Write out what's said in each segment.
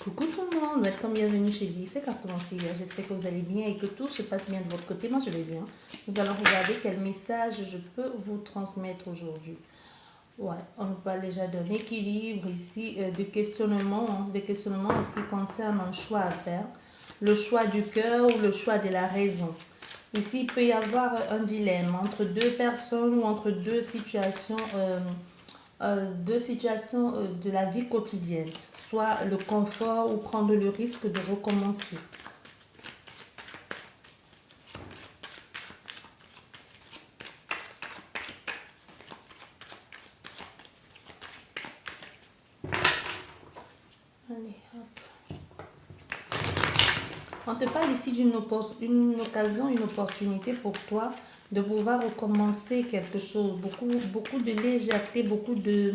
Coucou tout le monde, welcome, bienvenue chez lui. Faites commencer. J'espère que vous allez bien et que tout se passe bien de votre côté. Moi je vais bien. Nous allons regarder quel message je peux vous transmettre aujourd'hui. Ouais, on nous parle déjà d'un équilibre ici, des questionnements en ce qui concerne un choix à faire, le choix du cœur ou le choix de la raison. Ici, il peut y avoir un dilemme entre deux personnes ou entre deux situations de la vie quotidienne, soit le confort ou prendre le risque de recommencer. Allez, hop. On te parle ici d'une occasion, une opportunité pour toi de pouvoir recommencer quelque chose. Beaucoup de légèreté, beaucoup de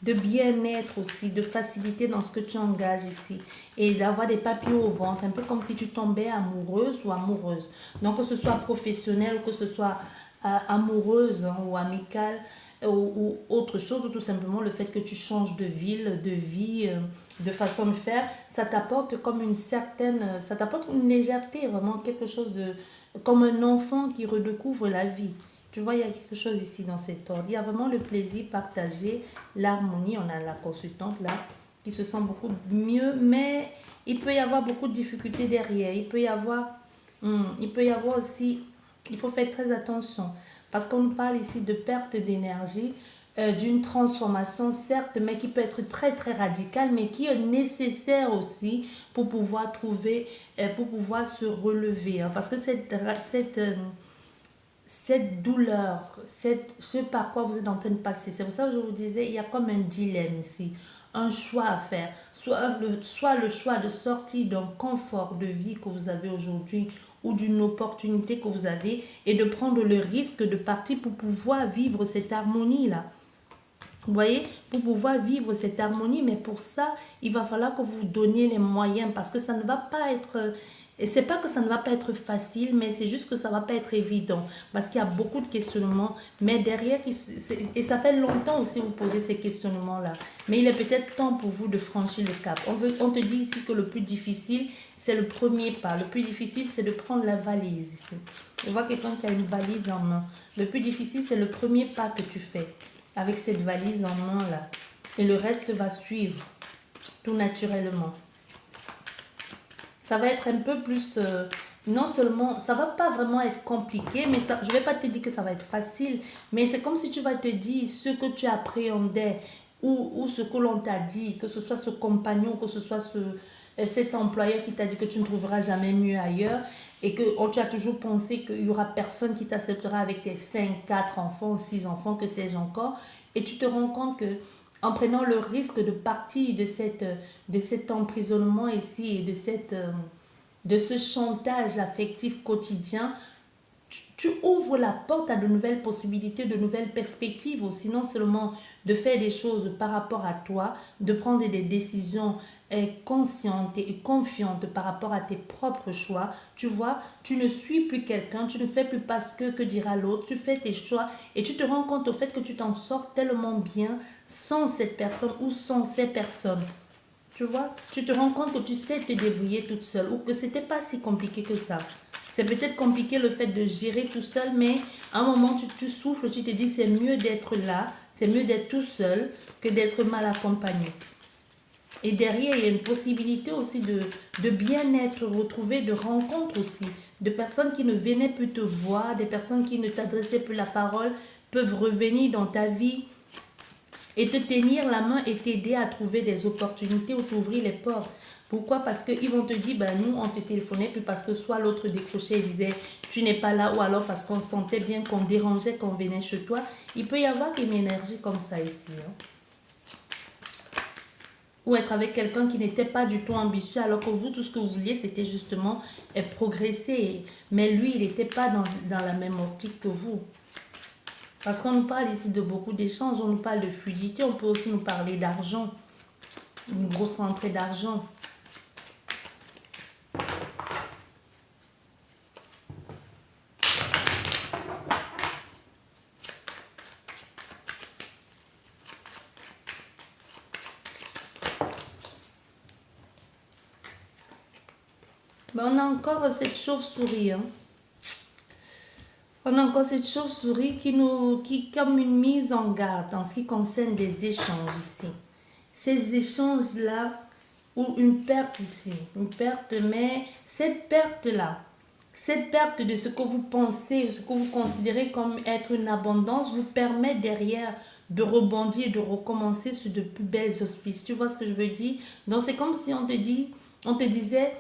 bien-être aussi, de facilité dans ce que tu engages ici. Et d'avoir des papillons au ventre, un peu comme si tu tombais amoureuse ou amoureuse. Donc que ce soit professionnel ou que ce soit amoureuse ou amicale ou autre chose, ou tout simplement le fait que tu changes de ville, de vie, de façon de faire, ça t'apporte comme ça t'apporte une légèreté, vraiment quelque chose de, comme un enfant qui redécouvre la vie. Tu vois, il y a quelque chose ici dans cet ordre. Il y a vraiment le plaisir partagé, l'harmonie. On a la consultante là qui se sent beaucoup mieux, mais il peut y avoir beaucoup de difficultés derrière. Il peut y avoir aussi, il faut faire très attention parce qu'on nous parle ici de perte d'énergie, d'une transformation certes, mais qui peut être très très radicale, mais qui est nécessaire aussi pour pouvoir pour pouvoir se relever. Hein, parce que cette douleur, ce par quoi vous êtes en train de passer, c'est pour ça que je vous disais, il y a comme un dilemme ici, un choix à faire, soit le choix de sortir d'un confort de vie que vous avez aujourd'hui ou d'une opportunité que vous avez et de prendre le risque de partir pour pouvoir vivre cette harmonie-là. Vous voyez, pour pouvoir vivre cette harmonie, mais pour ça, il va falloir que vous vous donniez les moyens parce que ça ne va pas être... Et c'est pas que ça ne va pas être facile, mais c'est juste que ça ne va pas être évident parce qu'il y a beaucoup de questionnements, mais derrière, et ça fait longtemps aussi vous posez ces questionnements-là. Mais il est peut-être temps pour vous de franchir le cap. On te dit ici que le plus difficile, c'est le premier pas. Le plus difficile, c'est de prendre la valise ici. Je vois quelqu'un qui a une valise en main. Le plus difficile, c'est le premier pas que tu fais avec cette valise en main là. Et le reste va suivre tout naturellement. Ça va être un peu plus... non seulement, ça va pas vraiment être compliqué, mais ça, je vais pas te dire que ça va être facile, mais c'est comme si tu vas te dire ce que tu appréhendais ou ce que l'on t'a dit, que ce soit ce compagnon, que ce soit cet employeur qui t'a dit que tu ne trouveras jamais mieux ailleurs et que tu as toujours pensé qu'il y aura personne qui t'acceptera avec tes 5 4 enfants, 6 enfants, que sais-je encore. Et tu te rends compte que en prenant le risque de partir de cet emprisonnement ici et de ce chantage affectif quotidien, tu ouvres la porte à de nouvelles possibilités, de nouvelles perspectives aussi, non seulement de faire des choses par rapport à toi, de prendre des décisions conscientes et confiantes par rapport à tes propres choix. Tu vois, tu ne suis plus quelqu'un, tu ne fais plus parce que dira l'autre, tu fais tes choix et tu te rends compte au fait que tu t'en sors tellement bien sans cette personne ou sans ces personnes. Tu vois, tu te rends compte que tu sais te débrouiller toute seule ou que c'était pas si compliqué que ça. C'est peut-être compliqué le fait de gérer tout seul, mais à un moment, tu souffles, tu te dis c'est mieux d'être là, c'est mieux d'être tout seul que d'être mal accompagné. Et derrière, il y a une possibilité aussi de bien-être retrouvé, de rencontres aussi, de personnes qui ne venaient plus te voir, des personnes qui ne t'adressaient plus la parole, peuvent revenir dans ta vie et te tenir la main et t'aider à trouver des opportunités ou t'ouvrir les portes. Pourquoi? Parce qu'ils vont te dire, ben nous, on te téléphonait, puis parce que soit l'autre décrochait et disait, tu n'es pas là, ou alors parce qu'on sentait bien qu'on dérangeait quand on venait chez toi. Il peut y avoir une énergie comme ça ici. Hein. Ou être avec quelqu'un qui n'était pas du tout ambitieux, alors que vous, tout ce que vous vouliez, c'était justement progresser. Mais lui, il n'était pas dans la même optique que vous. Parce qu'on nous parle ici de beaucoup d'échanges, on nous parle de fluidité, on peut aussi nous parler d'argent. Une grosse entrée d'argent. Ben, on a encore cette chauve-souris. Hein. On a encore cette chauve-souris qui comme une mise en garde en ce qui concerne des échanges ici. Ces échanges-là, ou une perte ici, une perte, mais cette perte-là, cette perte de ce que vous pensez, ce que vous considérez comme être une abondance, vous permet derrière de rebondir, de recommencer sur de plus belles auspices. Tu vois ce que je veux dire? Donc c'est comme si on te disait,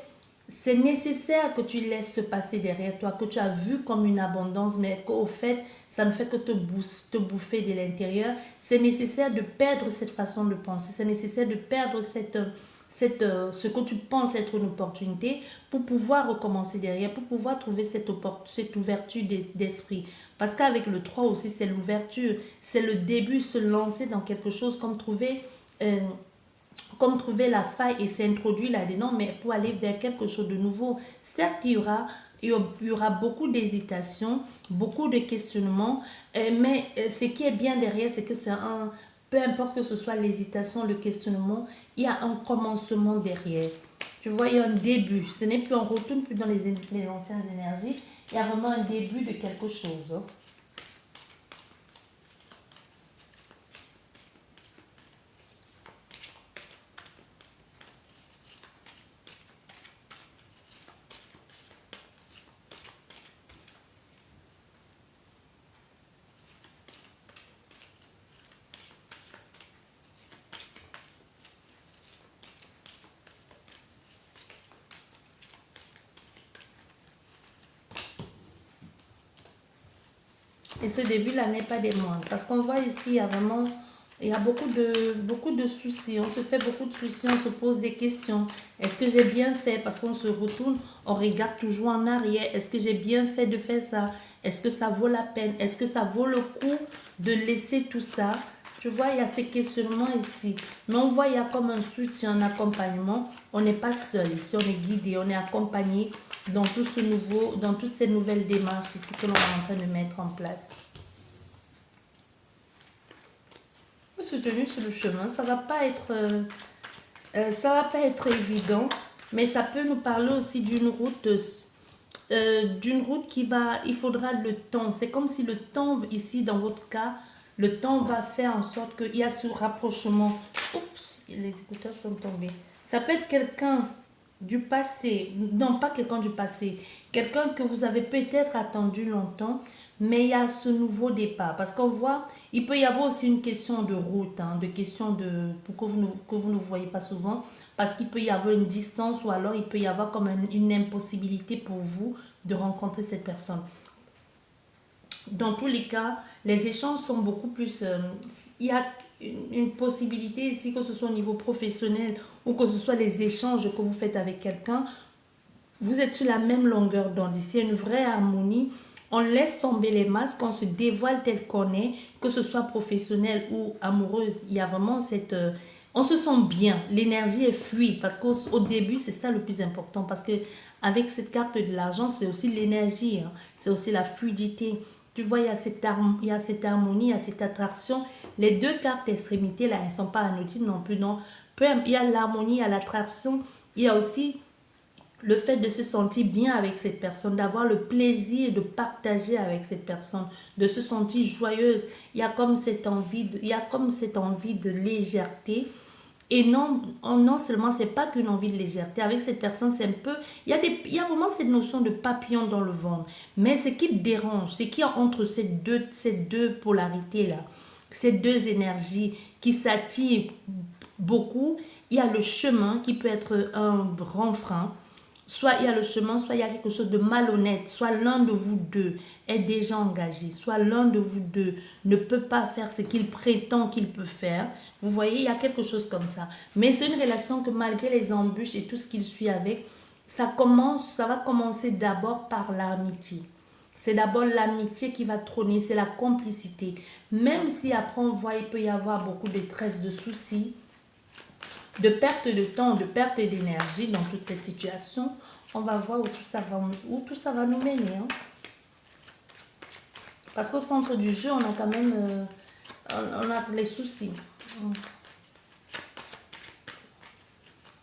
c'est nécessaire que tu laisses se passer derrière toi, que tu as vu comme une abondance, mais qu'au fait, ça ne fait que te bouffer de l'intérieur. C'est nécessaire de perdre cette façon de penser. C'est nécessaire de perdre ce que tu penses être une opportunité pour pouvoir recommencer derrière, pour pouvoir trouver cette ouverture d'esprit. Parce qu'avec le 3 aussi, c'est l'ouverture, c'est le début, se lancer dans quelque chose comme trouver la faille et s'introduire là-dedans, mais pour aller vers quelque chose de nouveau. Certes, il y aura beaucoup d'hésitations, beaucoup de questionnements, mais ce qui est bien derrière, c'est que peu importe que ce soit l'hésitation, le questionnement, il y a un commencement derrière. Tu vois, il y a un début. Ce n'est plus, on ne retourne plus dans les anciennes énergies. Il y a vraiment un début de quelque chose. Hein. Et ce début-là n'est pas des moindres. Parce qu'on voit ici, il y a beaucoup de soucis. On se fait beaucoup de soucis, on se pose des questions. Est-ce que j'ai bien fait? Parce qu'on se retourne, on regarde toujours en arrière. Est-ce que j'ai bien fait de faire ça? Est-ce que ça vaut la peine? Est-ce que ça vaut le coup de laisser tout ça? Tu vois, il y a ces questionnements ici. Mais on voit, il y a comme un soutien, un accompagnement. On n'est pas seul ici, on est guidé, on est accompagné dans tout ce nouveau, dans toutes ces nouvelles démarches ici que l'on est en train de mettre en place. Soutenu sur le chemin, ça va pas être évident, mais ça peut nous parler aussi d'une route qui va, il faudra le temps. C'est comme si le temps ici dans votre cas, le temps va faire en sorte qu'il y a ce rapprochement. Oups, les écouteurs sont tombés. Ça peut être quelqu'un du passé, non pas quelqu'un du passé, quelqu'un que vous avez peut-être attendu longtemps, mais il y a ce nouveau départ. Parce qu'on voit, il peut y avoir aussi une question de route, hein, de question de, pour que vous ne voyez pas souvent, parce qu'il peut y avoir une distance ou alors il peut y avoir comme une impossibilité pour vous de rencontrer cette personne. Dans tous les cas, les échanges sont beaucoup plus... il y a une possibilité ici, que ce soit au niveau professionnel ou que ce soit les échanges que vous faites avec quelqu'un, vous êtes sur la même longueur d'onde. Ici, il y a une vraie harmonie. On laisse tomber les masques, on se dévoile tel qu'on est, que ce soit professionnel ou amoureuse. Il y a vraiment on se sent bien, l'énergie est fluide parce qu'au début, c'est ça le plus important. Parce que avec cette carte de l'argent, c'est aussi l'énergie, hein. C'est aussi la fluidité. Tu vois, il y a cette harmonie, il y a cette attraction. Les deux cartes extrémités, là, elles ne sont pas anodines non plus. Non. Il y a l'harmonie, il y a l'attraction. Il y a aussi le fait de se sentir bien avec cette personne, d'avoir le plaisir de partager avec cette personne, de se sentir joyeuse. Il y a comme cette envie de légèreté. Et non seulement, c'est pas qu'une envie de légèreté. Avec cette personne, c'est un peu... il y a vraiment cette notion de papillon dans le ventre. Mais ce qui dérange, c'est qu'il y a entre ces deux polarités-là, ces deux énergies qui s'attirent beaucoup, il y a le chemin qui peut être un grand frein. Soit il y a le chemin, soit il y a quelque chose de malhonnête, soit l'un de vous deux est déjà engagé, soit l'un de vous deux ne peut pas faire ce qu'il prétend qu'il peut faire. Vous voyez, il y a quelque chose comme ça. Mais c'est une relation que malgré les embûches et tout ce qu'il suit avec, ça va commencer d'abord par l'amitié. C'est d'abord l'amitié qui va trôner, c'est la complicité. Même si après on voit, il peut y avoir beaucoup de stress, de soucis, de perte de temps, de perte d'énergie dans toute cette situation, on va voir où tout ça va nous mener. Hein. Parce qu'au centre du jeu, on a quand même on a les soucis.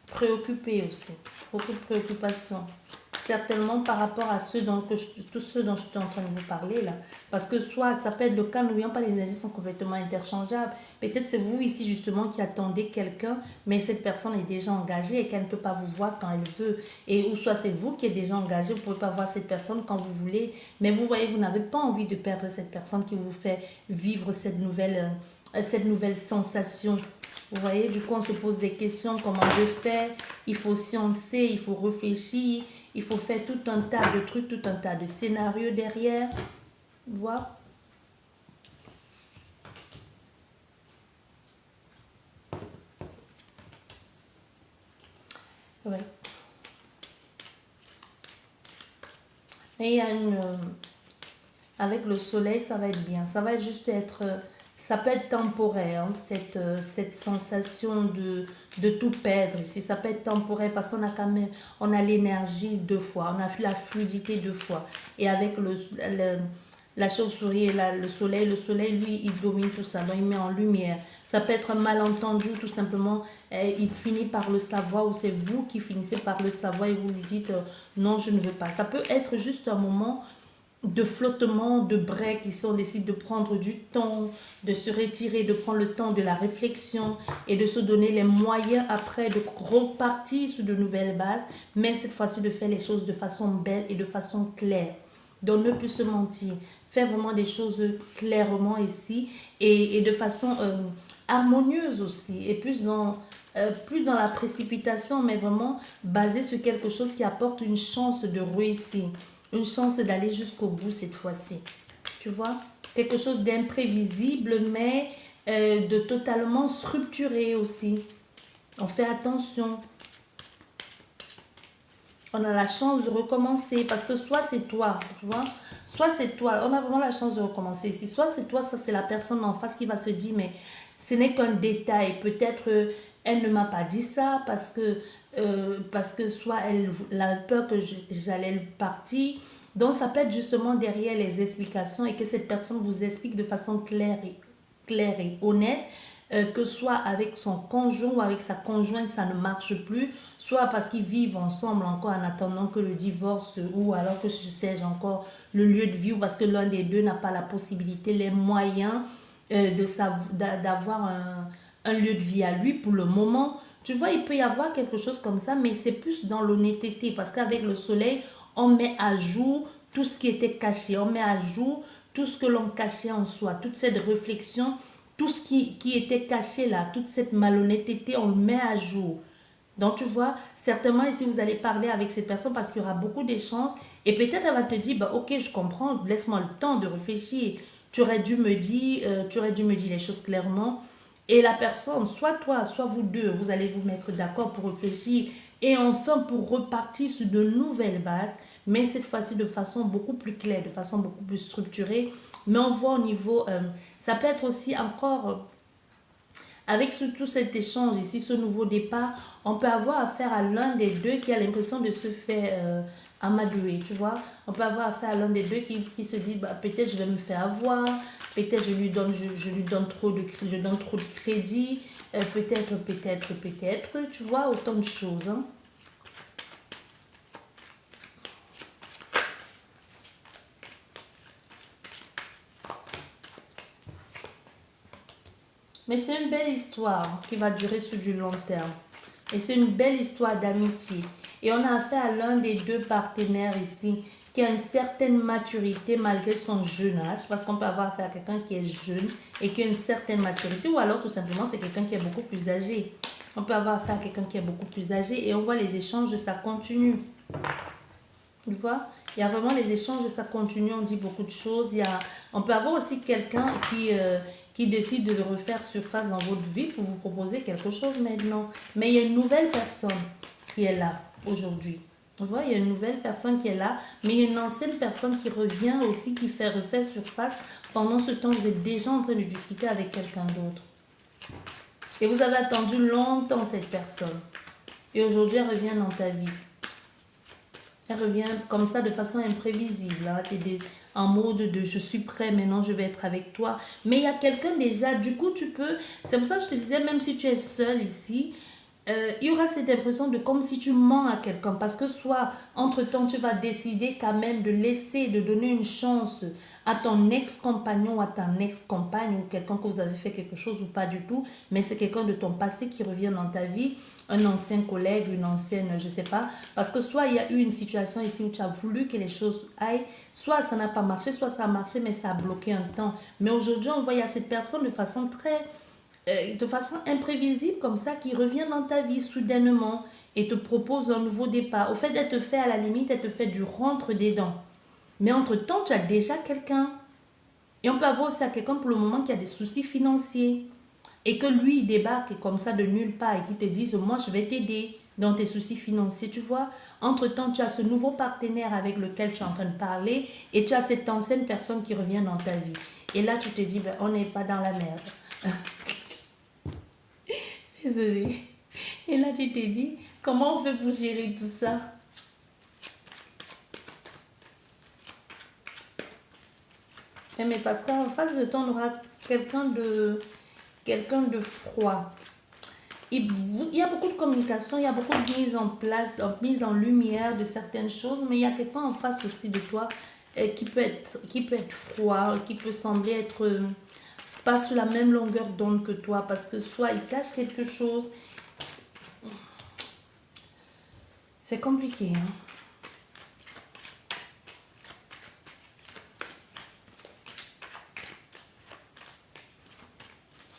Préoccupés aussi. Beaucoup de préoccupations. certainement par rapport à tous ceux dont je suis en train de vous parler là. Parce que soit ça peut être le cas, n'oublions pas les énergies sont complètement interchangeables. Peut-être c'est vous ici justement qui attendez quelqu'un, mais cette personne est déjà engagée et qu'elle ne peut pas vous voir quand elle veut. Et ou soit c'est vous qui êtes déjà engagé, vous ne pouvez pas voir cette personne quand vous voulez. Mais vous voyez, vous n'avez pas envie de perdre cette personne qui vous fait vivre cette nouvelle sensation. Vous voyez, du coup, on se pose des questions, comment je fais? Il faut sciencer, il faut réfléchir, il faut faire tout un tas de trucs, tout un tas de scénarios derrière. Voilà. Ouais. Mais il y a avec le soleil, ça va être bien. Ça va juste être... ça peut être temporaire, hein, cette sensation de tout perdre. Ici, ça peut être temporaire parce qu'on a quand même... On a l'énergie 2 fois. On a la fluidité 2 fois. Et avec la chauve-souris et le soleil, lui, il domine tout ça. Donc, il met en lumière. Ça peut être un malentendu, tout simplement. Il finit par le savoir ou c'est vous qui finissez par le savoir et vous lui dites non, je ne veux pas. Ça peut être juste un moment de flottement, de break. Ici, on décide de prendre du temps, de se retirer, de prendre le temps de la réflexion et de se donner les moyens après de repartir sur de nouvelles bases, mais cette fois-ci de faire les choses de façon belle et de façon claire. Donc, ne plus se mentir. Faire vraiment des choses clairement ici et de façon harmonieuse aussi. Et plus dans la précipitation, mais vraiment basé sur quelque chose qui apporte une chance de réussir. Une chance d'aller jusqu'au bout cette fois-ci. Tu vois? Quelque chose d'imprévisible, mais de totalement structuré aussi. On fait attention. On a la chance de recommencer parce que soit c'est toi, tu vois, soit c'est toi, on a vraiment la chance de recommencer ici, soit c'est toi, soit c'est la personne en face qui va se dire, mais ce n'est qu'un détail, peut-être elle ne m'a pas dit ça parce que soit elle a peur que j'allais partir, donc ça peut être justement derrière les explications et que cette personne vous explique de façon claire et honnête, que soit avec son conjoint ou avec sa conjointe, ça ne marche plus, soit parce qu'ils vivent ensemble encore en attendant que le divorce, ou alors que je sais encore le lieu de vie, ou parce que l'un des deux n'a pas la possibilité, les moyens d'avoir un lieu de vie à lui pour le moment. Tu vois, il peut y avoir quelque chose comme ça, mais c'est plus dans l'honnêteté, parce qu'avec le soleil, on met à jour tout ce qui était caché, on met à jour tout ce que l'on cachait en soi, toute cette réflexion, tout ce qui était caché là, toute cette malhonnêteté, on le met à jour. Donc tu vois, certainement ici vous allez parler avec cette personne parce qu'il y aura beaucoup d'échanges et peut-être elle va te dire, bah, ok, je comprends, laisse-moi le temps de réfléchir. Tu aurais dû me dire les choses clairement. Et la personne, soit toi, soit vous deux, vous allez vous mettre d'accord pour réfléchir et enfin pour repartir sur de nouvelles bases, mais cette fois-ci de façon beaucoup plus claire, de façon beaucoup plus structurée. Mais on voit au niveau, ça peut être aussi encore, avec tout cet échange ici, ce nouveau départ, on peut avoir affaire à l'un des deux qui a l'impression de se faire amadouer, tu vois. On peut avoir affaire à l'un des deux qui se dit, bah, peut-être je vais me faire avoir, peut-être je lui donne je donne trop de crédit, peut-être, tu vois, autant de choses, hein. Mais c'est une belle histoire qui va durer sur du long terme. Et c'est une belle histoire d'amitié. Et on a affaire à l'un des deux partenaires ici qui a une certaine maturité malgré son jeune âge. Parce qu'on peut avoir affaire à quelqu'un qui est jeune et qui a une certaine maturité. Ou alors tout simplement c'est quelqu'un qui est beaucoup plus âgé. On peut avoir affaire à quelqu'un qui est beaucoup plus âgé et on voit les échanges, ça continue. Tu vois, il y a vraiment les échanges, ça continue, on dit beaucoup de choses. On peut avoir aussi quelqu'un qui décide de refaire surface dans votre vie pour vous proposer quelque chose maintenant. Mais il y a une nouvelle personne qui est là aujourd'hui. Tu vois, il y a une nouvelle personne qui est là, mais il y a une ancienne personne qui revient aussi, qui fait refaire surface. Pendant ce temps, vous êtes déjà en train de discuter avec quelqu'un d'autre. Et vous avez attendu longtemps cette personne. Et aujourd'hui, elle revient dans ta vie. Elle revient comme ça de façon imprévisible. Hein. Tu es en mode de je suis prêt, maintenant je vais être avec toi. Mais il y a quelqu'un déjà, du coup tu peux... C'est pour ça que je te disais, même si tu es seul ici, il y aura cette impression de comme si tu mens à quelqu'un parce que soit entre-temps tu vas décider quand même de laisser, de donner une chance à ton ex-compagnon ou à ton ex-compagne ou quelqu'un que vous avez fait quelque chose ou pas du tout, mais c'est quelqu'un de ton passé qui revient dans ta vie, un ancien collègue, une ancienne, je sais pas, parce que soit il y a eu une situation ici où tu as voulu que les choses aillent, soit ça n'a pas marché, soit ça a marché mais ça a bloqué un temps. Mais aujourd'hui on voit il y a cette personne de façon imprévisible comme ça qui revient dans ta vie soudainement et te propose un nouveau départ. Au fait, elle te fait à la limite, elle te fait du rentre des dents. Mais entre-temps, tu as déjà quelqu'un. Et on peut avoir aussi à quelqu'un pour le moment qui a des soucis financiers. Et que lui, il débarque comme ça de nulle part et qui te dise, moi, je vais t'aider dans tes soucis financiers. Tu vois, entre-temps, tu as ce nouveau partenaire avec lequel tu es en train de parler et tu as cette ancienne personne qui revient dans ta vie. Et là, tu te dis, ben, on n'est pas dans la merde. Désolée. Et là, tu t'es dit, comment on fait pour gérer tout ça? Mais parce qu'en face de toi, on aura quelqu'un de froid. Il y a beaucoup de communication, il y a beaucoup de mise en place, de mise en lumière de certaines choses, mais il y a quelqu'un en face aussi de toi qui peut être froid, qui peut sembler être pas sur la même longueur d'onde que toi, parce que soit il cache quelque chose. C'est compliqué, hein?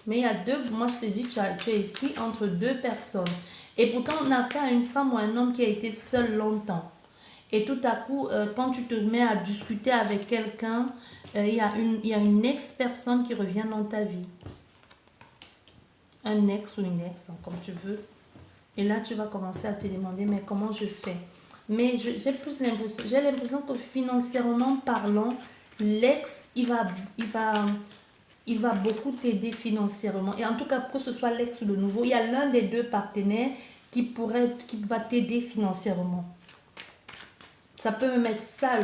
Mais il y a moi je te dis, tu es ici entre deux personnes. Et pourtant, on a affaire à une femme ou un homme qui a été seul longtemps. Et tout à coup, quand tu te mets à discuter avec quelqu'un, il y a une ex-personne qui revient dans ta vie. Un ex ou une ex, hein, comme tu veux. Et là, tu vas commencer à te demander, mais comment je fais? Mais j'ai l'impression que financièrement parlant, l'ex, il va beaucoup t'aider financièrement. Et en tout cas, que ce soit l'ex ou le nouveau, il y a l'un des deux partenaires qui va t'aider financièrement. Ça peut même être ça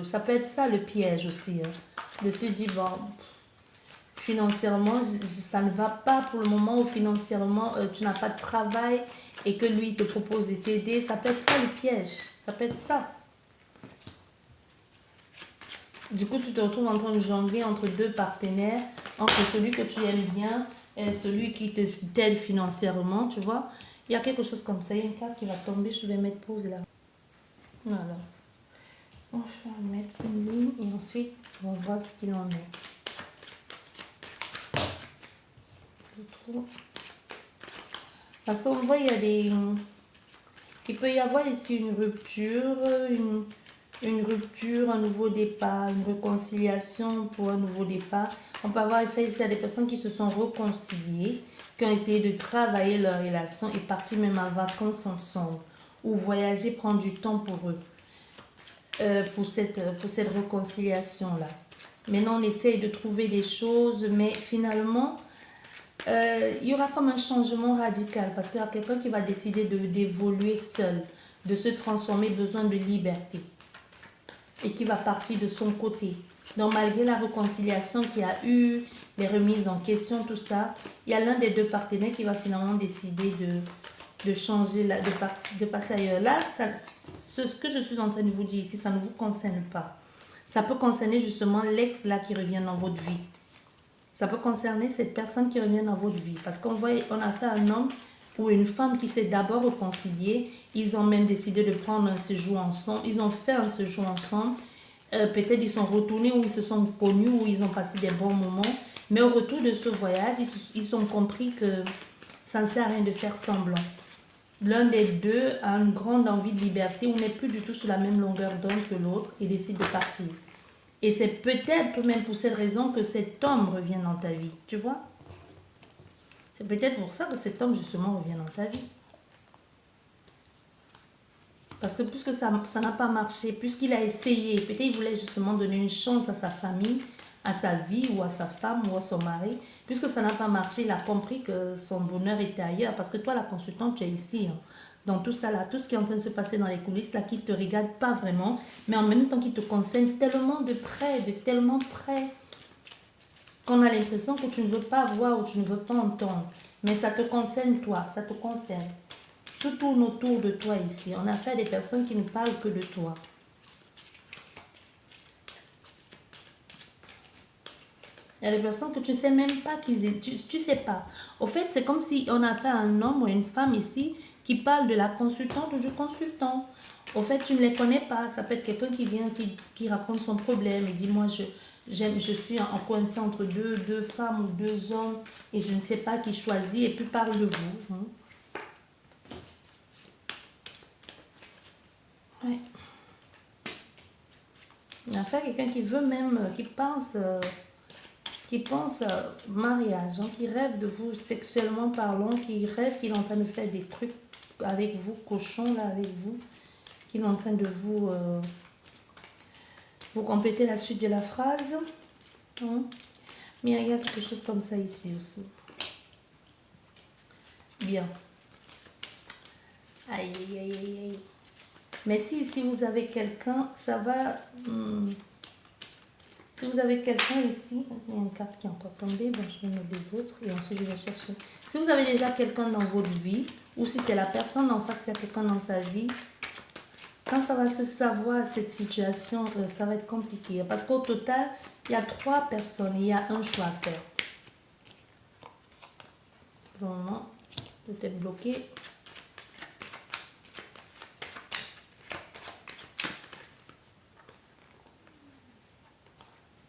ça peut être ça le piège aussi, hein. De se dire, bon, financièrement, ça ne va pas pour le moment, ou financièrement, tu n'as pas de travail et que lui te propose de t'aider. Ça peut être ça le piège. Ça peut être ça. Du coup, tu te retrouves en train de jongler entre deux partenaires, entre celui que tu aimes bien et celui qui t'aide financièrement, tu vois. Il y a quelque chose comme ça. Il y a une carte qui va tomber. Je vais mettre pause là. Voilà. On va mettre une ligne et ensuite, on va voir ce qu'il en est. Parce qu'on voit, il peut y avoir ici une rupture, une rupture, un nouveau départ, une réconciliation pour un nouveau départ. On peut avoir fait ici à des personnes qui se sont réconciliées, qui ont essayé de travailler leur relation et partir même en vacances ensemble ou voyager, prendre du temps pour eux, pour cette réconciliation-là. Maintenant, on essaye de trouver des choses, mais finalement, il y aura comme un changement radical parce qu'il y a quelqu'un qui va décider d'évoluer seul, de se transformer, besoin de liberté et qui va partir de son côté. Donc malgré la réconciliation qu'il y a eu, les remises en question, tout ça, il y a l'un des deux partenaires qui va finalement décider de changer, de passer ailleurs. Là, ce que je suis en train de vous dire ici, ça ne vous concerne pas. Ça peut concerner justement l'ex là qui revient dans votre vie. Ça peut concerner cette personne qui revient dans votre vie. Parce qu'on a fait un homme ou une femme qui s'est d'abord réconcilié. Ils ont même décidé de prendre un séjour ensemble. Ils ont fait un séjour ensemble. Peut-être ils sont retournés ou ils se sont connus ou ils ont passé des bons moments. Mais au retour de ce voyage, ils ont compris que ça ne sert à rien de faire semblant. L'un des deux a une grande envie de liberté. On n'est plus du tout sur la même longueur d'onde que l'autre et décide de partir. Et c'est peut-être même pour cette raison que cet homme revient dans ta vie, tu vois. C'est peut-être pour ça que cet homme justement revient dans ta vie. Parce que puisque ça n'a pas marché, puisqu'il a essayé, peut-être il voulait justement donner une chance à sa famille, à sa vie ou à sa femme ou à son mari. Puisque ça n'a pas marché, il a compris que son bonheur était ailleurs. Parce que toi, la consultante, tu es ici, hein. Dans tout ça là, tout ce qui est en train de se passer dans les coulisses là, qui ne te regarde pas vraiment, mais en même temps qui te concerne tellement de tellement près, qu'on a l'impression que tu ne veux pas voir ou tu ne veux pas entendre. Mais ça te concerne toi, ça te concerne. Tout tourne autour de toi ici. On a affaire à des personnes qui ne parlent que de toi. Il y a des personnes que tu ne sais même pas qu'ils aient. Tu sais pas. Au fait, c'est comme si on a fait un homme ou une femme ici qui parle de la consultante ou du consultant. Au fait, tu ne les connais pas. Ça peut être quelqu'un qui vient, qui raconte son problème et dit, moi, je suis en coincé entre deux femmes ou deux hommes et je ne sais pas qui choisit et puis parle de vous. Hein. Ouais. Il y a affaire à quelqu'un qui veut même, qui pense mariage, hein, qui rêve de vous sexuellement parlant, qui rêve qu'il est en train de faire des trucs avec vous, cochon là avec vous, qu'il est en train de vous compléter la suite de la phrase. Hein. Mais il y a quelque chose comme ça ici aussi. Bien. Aïe, aïe, aïe, aïe. Mais si vous avez quelqu'un, ça va... si vous avez quelqu'un ici, il y a une carte qui est encore tombée, bon, je vais mettre les autres et ensuite je vais chercher. Si vous avez déjà quelqu'un dans votre vie, ou si c'est la personne en face qui a quelqu'un dans sa vie, quand ça va se savoir cette situation, ça va être compliqué. Parce qu'au total, il y a 3 personnes et il y a un choix à faire. Pour le moment, tout est bloqué.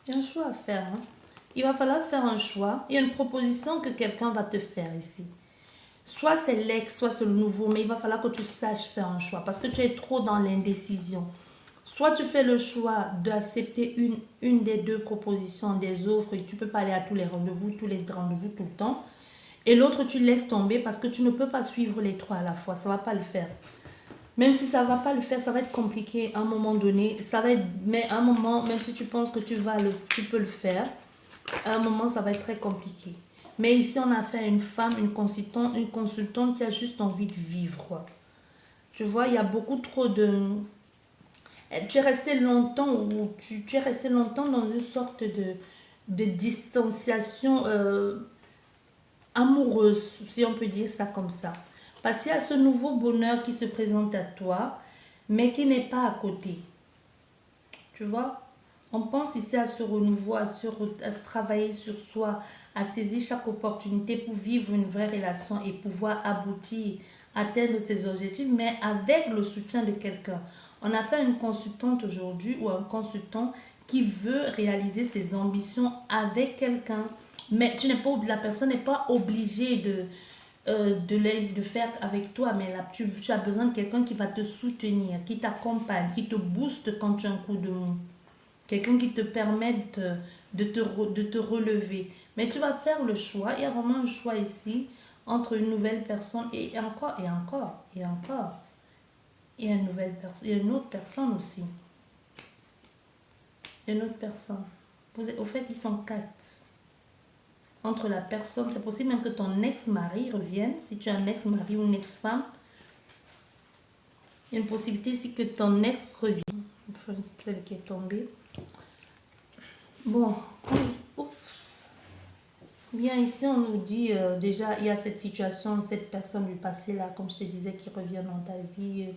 Il y a un choix à faire. Hein. Il va falloir faire un choix. Il y a une proposition que quelqu'un va te faire ici. Soit c'est l'ex, soit c'est le nouveau, mais il va falloir que tu saches faire un choix parce que tu es trop dans l'indécision. Soit tu fais le choix d'accepter une des 2 propositions, des offres, et tu ne peux pas aller à tous les rendez-vous tout le temps. Et l'autre, tu laisses tomber parce que tu ne peux pas suivre les 3 à la fois. Ça ne va pas le faire. Même si ça ne va pas le faire, ça va être compliqué à un moment donné. Ça va être, mais à un moment, même si tu penses que tu peux le faire, à un moment, ça va être très compliqué. Mais ici, on a fait à une femme, une consultante qui a juste envie de vivre. Quoi. Tu vois, il y a beaucoup trop de... Tu es resté longtemps, ou tu es resté longtemps dans une sorte de distanciation amoureuse, si on peut dire ça comme ça. Parce qu'il y a ce nouveau bonheur qui se présente à toi, mais qui n'est pas à côté. Tu vois? On pense ici à ce renouveau, à travailler sur soi, à saisir chaque opportunité pour vivre une vraie relation et pouvoir aboutir, atteindre ses objectifs, mais avec le soutien de quelqu'un. On a fait une consultante aujourd'hui ou un consultant qui veut réaliser ses ambitions avec quelqu'un. Mais la personne n'est pas obligée de faire avec toi, mais là, tu as besoin de quelqu'un qui va te soutenir, qui t'accompagne, qui te booste quand tu as un coup de mou. Quelqu'un qui te permette de te relever. Mais tu vas faire le choix. Il y a vraiment un choix ici entre une nouvelle personne et encore, et encore, et encore. Il y a une autre personne aussi. Il y a une autre personne. Au fait, ils sont 4. Entre la personne, c'est possible même que ton ex-mari revienne. Si tu as un ex-mari ou une ex-femme, il y a une possibilité ici que ton ex revienne. Celle qui est tombée. Bon, bien ici on nous dit déjà il y a cette situation, cette personne du passé là, comme je te disais, qui revient dans ta vie.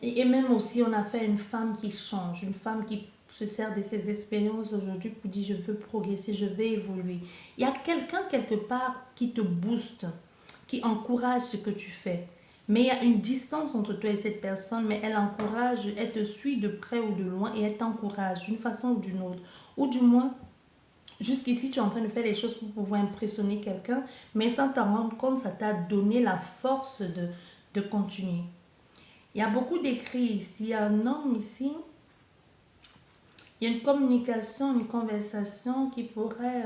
Et même aussi on a fait une femme qui change, une femme qui se sert de ses expériences aujourd'hui pour dire je veux progresser, je vais évoluer. Il y a quelqu'un quelque part qui te booste, qui encourage ce que tu fais. Mais il y a une distance entre toi et cette personne, mais elle encourage, elle te suit de près ou de loin et elle t'encourage d'une façon ou d'une autre. Ou du moins, jusqu'ici, tu es en train de faire les choses pour pouvoir impressionner quelqu'un, mais sans t'en rendre compte, ça t'a donné la force de continuer. Il y a beaucoup d'écrits ici. Il y a un homme ici. Il y a une communication, une conversation qui pourrait...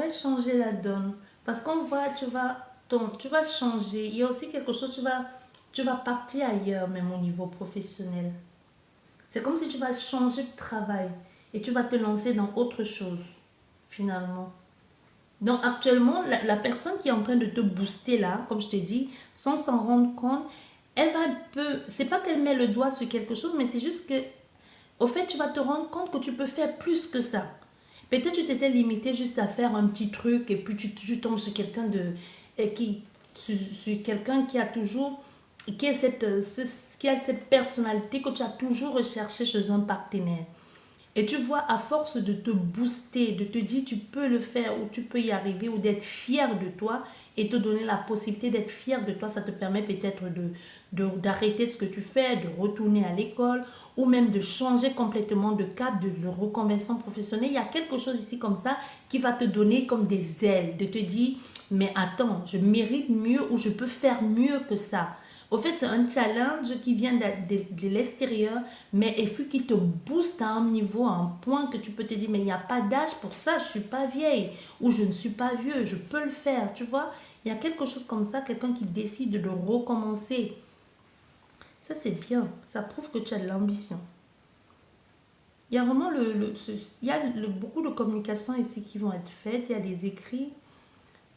changer la donne. Parce qu'on voit, tu vas changer. Il y a aussi quelque chose, tu vas partir ailleurs, même au niveau professionnel. C'est comme si tu vas changer de travail et tu vas te lancer dans autre chose, finalement. Donc actuellement, la personne qui est en train de te booster là, comme je te dis, sans s'en rendre compte, elle va un peu... C'est pas qu'elle met le doigt sur quelque chose, mais c'est juste que au fait, tu vas te rendre compte que tu peux faire plus que ça. Peut-être tu t'étais limité juste à faire un petit truc et puis tu tombes sur quelqu'un sur quelqu'un qui a toujours qui a cette personnalité que tu as toujours recherché chez un partenaire. Et tu vois, à force de te booster, de te dire tu peux le faire ou tu peux y arriver ou d'être fier de toi et te donner la possibilité d'être fier de toi, ça te permet peut-être d'arrêter ce que tu fais, de retourner à l'école ou même de changer complètement de cap, de reconversion professionnelle. Il y a quelque chose ici comme ça qui va te donner comme des ailes, de te dire, mais attends, je mérite mieux ou je peux faire mieux que ça. Au fait, c'est un challenge qui vient de l'extérieur, mais et puis qui te booste à un niveau, à un point que tu peux te dire, mais il n'y a pas d'âge pour ça, je ne suis pas vieille, ou je ne suis pas vieux, je peux le faire, tu vois. Il y a quelque chose comme ça, quelqu'un qui décide de recommencer. Ça, c'est bien, ça prouve que tu as de l'ambition. Il y a vraiment beaucoup de communications ici qui vont être faites, il y a des écrits,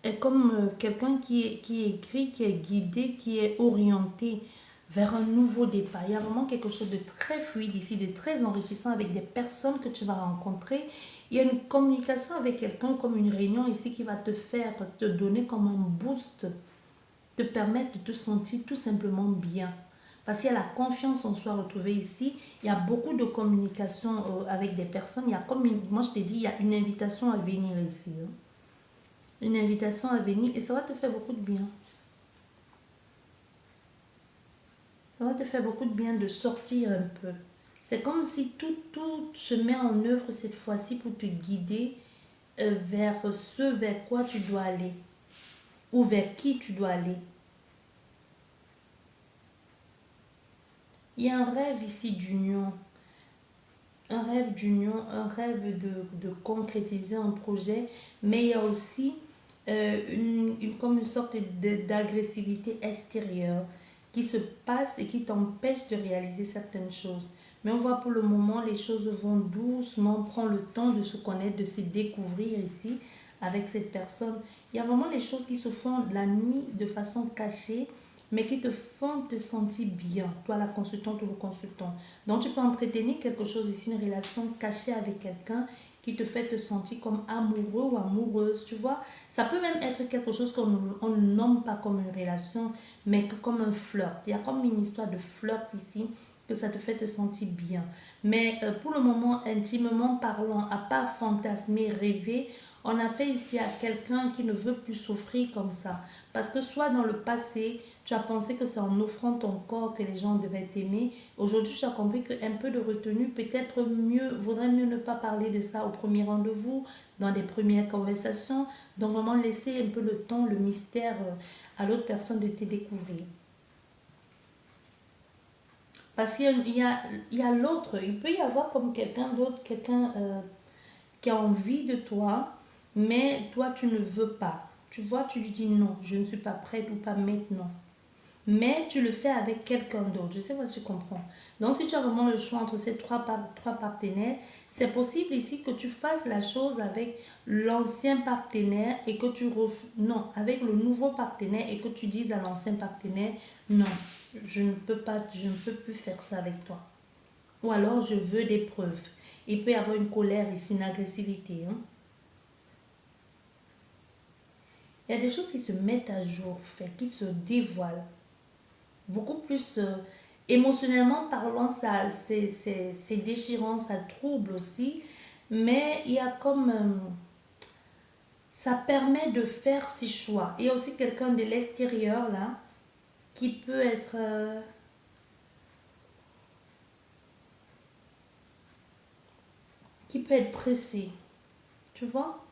est comme quelqu'un qui est écrit, qui est guidé, qui est orienté vers un nouveau départ. Il y a vraiment quelque chose de très fluide ici, de très enrichissant avec des personnes que tu vas rencontrer. Il y a une communication avec quelqu'un comme une réunion ici qui va te faire, te donner comme un boost, te permettre de te sentir tout simplement bien. Parce qu'il y a la confiance en soi retrouvée ici. Il y a beaucoup de communication avec des personnes. Il y a comme moi je t'ai dit, il y a une invitation à venir ici. Hein. Une invitation à venir et ça va te faire beaucoup de bien. Ça va te faire beaucoup de bien de sortir un peu. C'est comme si tout se met en œuvre cette fois-ci pour te guider vers ce vers quoi tu dois aller ou vers qui tu dois aller. Il y a un rêve ici d'union, un rêve de concrétiser un projet, mais il y a aussi comme une sorte d'agressivité extérieure qui se passe et qui t'empêche de réaliser certaines choses. Mais on voit pour le moment, les choses vont doucement, on prend le temps de se connaître, de se découvrir ici avec cette personne. Il y a vraiment les choses qui se font la nuit de façon cachée, mais qui te font te sentir bien, toi la consultante ou le consultant. Donc tu peux entretenir quelque chose ici, une relation cachée avec quelqu'un qui te fait te sentir comme amoureux ou amoureuse, tu vois. Ça peut même être quelque chose qu'on ne nomme pas comme une relation, mais que comme un flirt. Il y a comme une histoire de flirt ici, que ça te fait te sentir bien. Mais pour le moment, intimement parlant, à pas fantasmer, rêver, on a fait ici à quelqu'un qui ne veut plus souffrir comme ça. Parce que soit dans le passé, tu as pensé que c'est en offrant ton corps que les gens devaient t'aimer. Aujourd'hui, tu as compris qu'un peu de retenue, peut-être mieux, vaudrait mieux ne pas parler de ça au premier rendez-vous, dans des premières conversations. Donc vraiment laisser un peu le temps, le mystère à l'autre personne de te découvrir. Parce il y a l'autre, il peut y avoir comme quelqu'un d'autre, quelqu'un qui a envie de toi, mais toi tu ne veux pas. Tu vois, tu lui dis non, je ne suis pas prête ou pas maintenant. Mais tu le fais avec quelqu'un d'autre. Je sais pas si tu comprends. Donc, si tu as vraiment le choix entre ces trois partenaires, c'est possible ici que tu fasses la chose avec l'ancien partenaire et que non, avec le nouveau partenaire et que tu dises à l'ancien partenaire, non, je ne peux pas, je ne peux plus faire ça avec toi. Ou alors, je veux des preuves. Il peut y avoir une colère ici, une agressivité. Hein. Il y a des choses qui se mettent à jour, fait, qui se dévoilent. Beaucoup plus émotionnellement parlant, c'est déchirant, ça trouble aussi, mais il y a comme ça permet de faire ses choix. Il y a aussi quelqu'un de l'extérieur là qui peut être pressé, tu vois,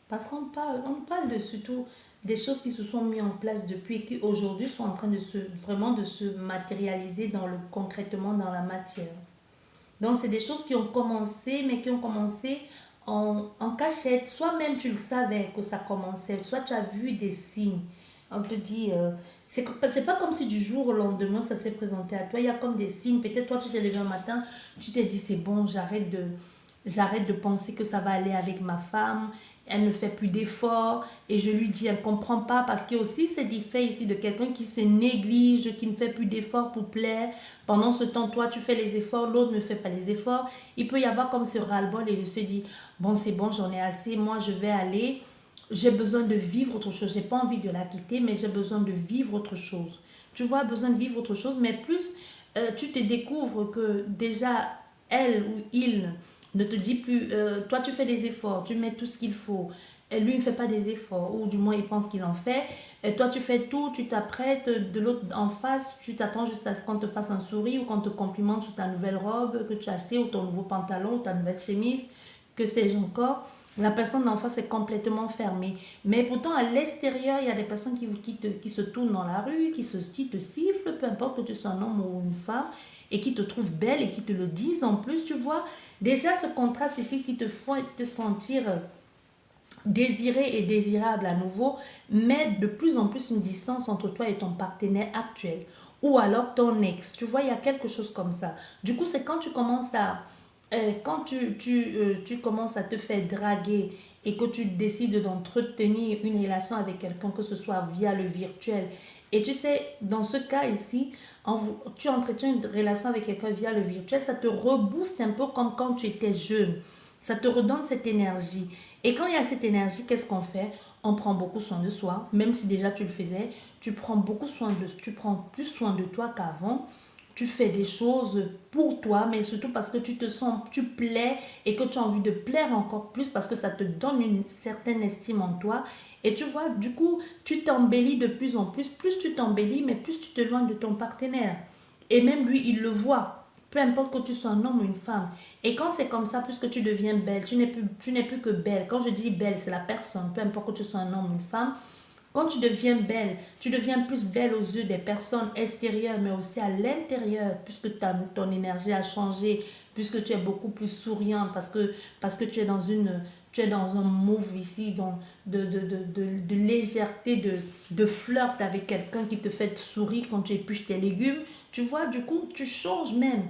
parce on parle de surtout des choses qui se sont mises en place depuis et qui aujourd'hui sont en train de vraiment de se matérialiser concrètement dans la matière. Donc, c'est des choses qui ont commencé, mais qui ont commencé en cachette. Soit même tu le savais que ça commençait, soit tu as vu des signes. On te dit, c'est pas comme si du jour au lendemain ça s'est présenté à toi. Il y a comme des signes. Peut-être toi, tu t'es levé un matin, tu t'es dit, c'est bon, j'arrête j'arrête de penser que ça va aller avec ma femme, elle ne fait plus d'efforts et je lui dis, elle ne comprend pas parce qu'il y a aussi cet effet ici de quelqu'un qui se néglige, qui ne fait plus d'efforts pour plaire. Pendant ce temps, toi, tu fais les efforts, l'autre ne fait pas les efforts. Il peut y avoir comme ce ras-le-bol et je se dis, bon, c'est bon, j'en ai assez, moi, je vais aller. J'ai besoin de vivre autre chose. J'ai pas envie de la quitter, mais j'ai besoin de vivre autre chose. Tu vois, besoin de vivre autre chose, mais plus tu te découvres que déjà, elle ou il ne te dit plus, toi tu fais des efforts, tu mets tout ce qu'il faut. Et lui ne fait pas des efforts, ou du moins il pense qu'il en fait. Et toi tu fais tout, tu t'apprêtes, de l'autre en face, tu t'attends juste à ce qu'on te fasse un sourire ou qu'on te complimente sur ta nouvelle robe que tu as achetée, ou ton nouveau pantalon, ou ta nouvelle chemise, que sais-je encore. La personne d'en face est complètement fermée. Mais pourtant, à l'extérieur, il y a des personnes qui se tournent dans la rue, qui te sifflent, peu importe que tu sois un homme ou une femme, et qui te trouvent belle et qui te le disent en plus, tu vois. Déjà, ce contraste ici qui te font te sentir désiré et désirable à nouveau, met de plus en plus une distance entre toi et ton partenaire actuel. Ou alors ton ex. Tu vois, il y a quelque chose comme ça. Du coup, c'est quand tu commences à tu commences à te faire draguer et que tu décides d'entretenir une relation avec quelqu'un, que ce soit via le virtuel. Et tu sais, dans ce cas ici, tu entretiens une relation avec quelqu'un via le virtuel, ça te rebooste un peu comme quand tu étais jeune. Ça te redonne cette énergie. Et quand il y a cette énergie, qu'est-ce qu'on fait? On prend beaucoup soin de soi, même si déjà tu le faisais, tu prends plus soin de toi qu'avant. Tu fais des choses pour toi, mais surtout parce que tu te sens, tu plais et que tu as envie de plaire encore plus parce que ça te donne une certaine estime en toi. Et tu vois, du coup, tu t'embellis de plus en plus. Plus tu t'embellis, mais plus tu t'éloignes de ton partenaire. Et même lui, il le voit. Peu importe que tu sois un homme ou une femme. Et quand c'est comme ça, plus que tu deviens belle, tu n'es plus que belle. Quand je dis belle, c'est la personne. Peu importe que tu sois un homme ou une femme, quand tu deviens belle, tu deviens plus belle aux yeux des personnes extérieures, mais aussi à l'intérieur, puisque ton énergie a changé, puisque tu es beaucoup plus souriante, parce que tu es dans un move ici de légèreté, de flirt avec quelqu'un qui te fait sourire quand tu épluches tes légumes. Tu vois, du coup, tu changes même.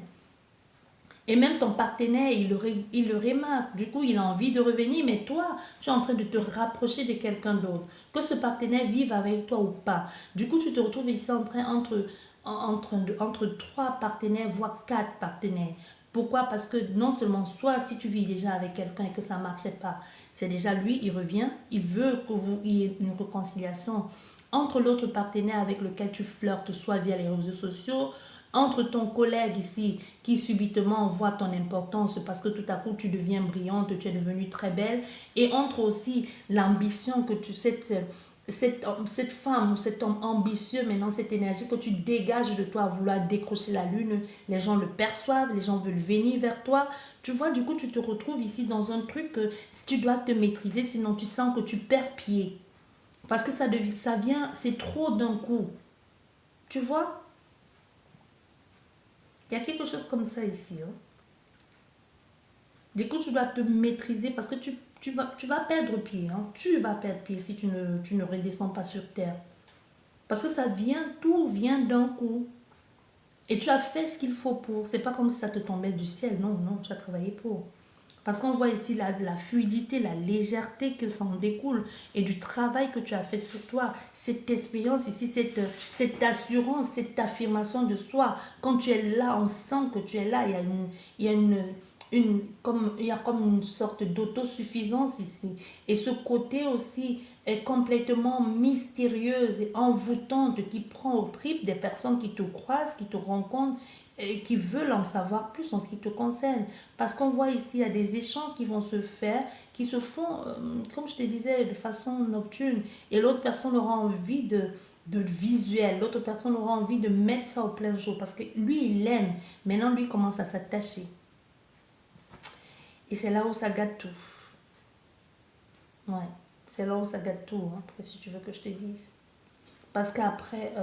Et même ton partenaire, il le remarque. Du coup, il a envie de revenir, mais toi, tu es en train de te rapprocher de quelqu'un d'autre. Que ce partenaire vive avec toi ou pas. Du coup, tu te retrouves ici entre trois partenaires, voire quatre partenaires. Pourquoi? Parce que non seulement, soit si tu vis déjà avec quelqu'un et que ça ne marchait pas, c'est déjà lui, il revient, il veut que vous ayez une réconciliation entre l'autre partenaire avec lequel tu flirtes, soit via les réseaux sociaux, entre ton collègue ici qui subitement voit ton importance parce que tout à coup tu deviens brillante, tu es devenue très belle, et entre aussi l'ambition que cette femme ou cet homme ambitieux, maintenant cette énergie que tu dégages de toi à vouloir décrocher la lune, les gens le perçoivent, les gens veulent venir vers toi. Tu vois, du coup, tu te retrouves ici dans un truc que si tu dois te maîtriser, sinon tu sens que tu perds pied. Parce que ça vient, c'est trop d'un coup. Tu vois, il y a quelque chose comme ça ici. Hein. Du coup, tu dois te maîtriser parce que tu vas perdre pied. Hein. Tu vas perdre pied si tu ne redescends pas sur terre. Parce que tout vient d'un coup. Et tu as fait ce qu'il faut pour. C'est pas comme si ça te tombait du ciel. Non, non, tu as travaillé pour. Parce qu'on voit ici la fluidité, la légèreté que ça en découle et du travail que tu as fait sur toi. Cette expérience ici, cette assurance, cette affirmation de soi. Quand tu es là, on sent que tu es là. Il y a il y a comme une sorte d'autosuffisance ici. Et ce côté aussi est complètement mystérieuse et envoûtante qui prend au trip des personnes qui te croisent, qui te rencontrent et qui veulent en savoir plus en ce qui te concerne. Parce qu'on voit ici, il y a des échanges qui vont se faire, qui se font, comme je te disais, de façon nocturne. Et l'autre personne aura envie de visuel, l'autre personne aura envie de mettre ça au plein jour parce que lui, il l'aime. Maintenant, lui commence à s'attacher. Et c'est là où ça gâte tout. Ouais, c'est là où ça gâte tout, hein, après, si tu veux que je te dise. Parce qu'après,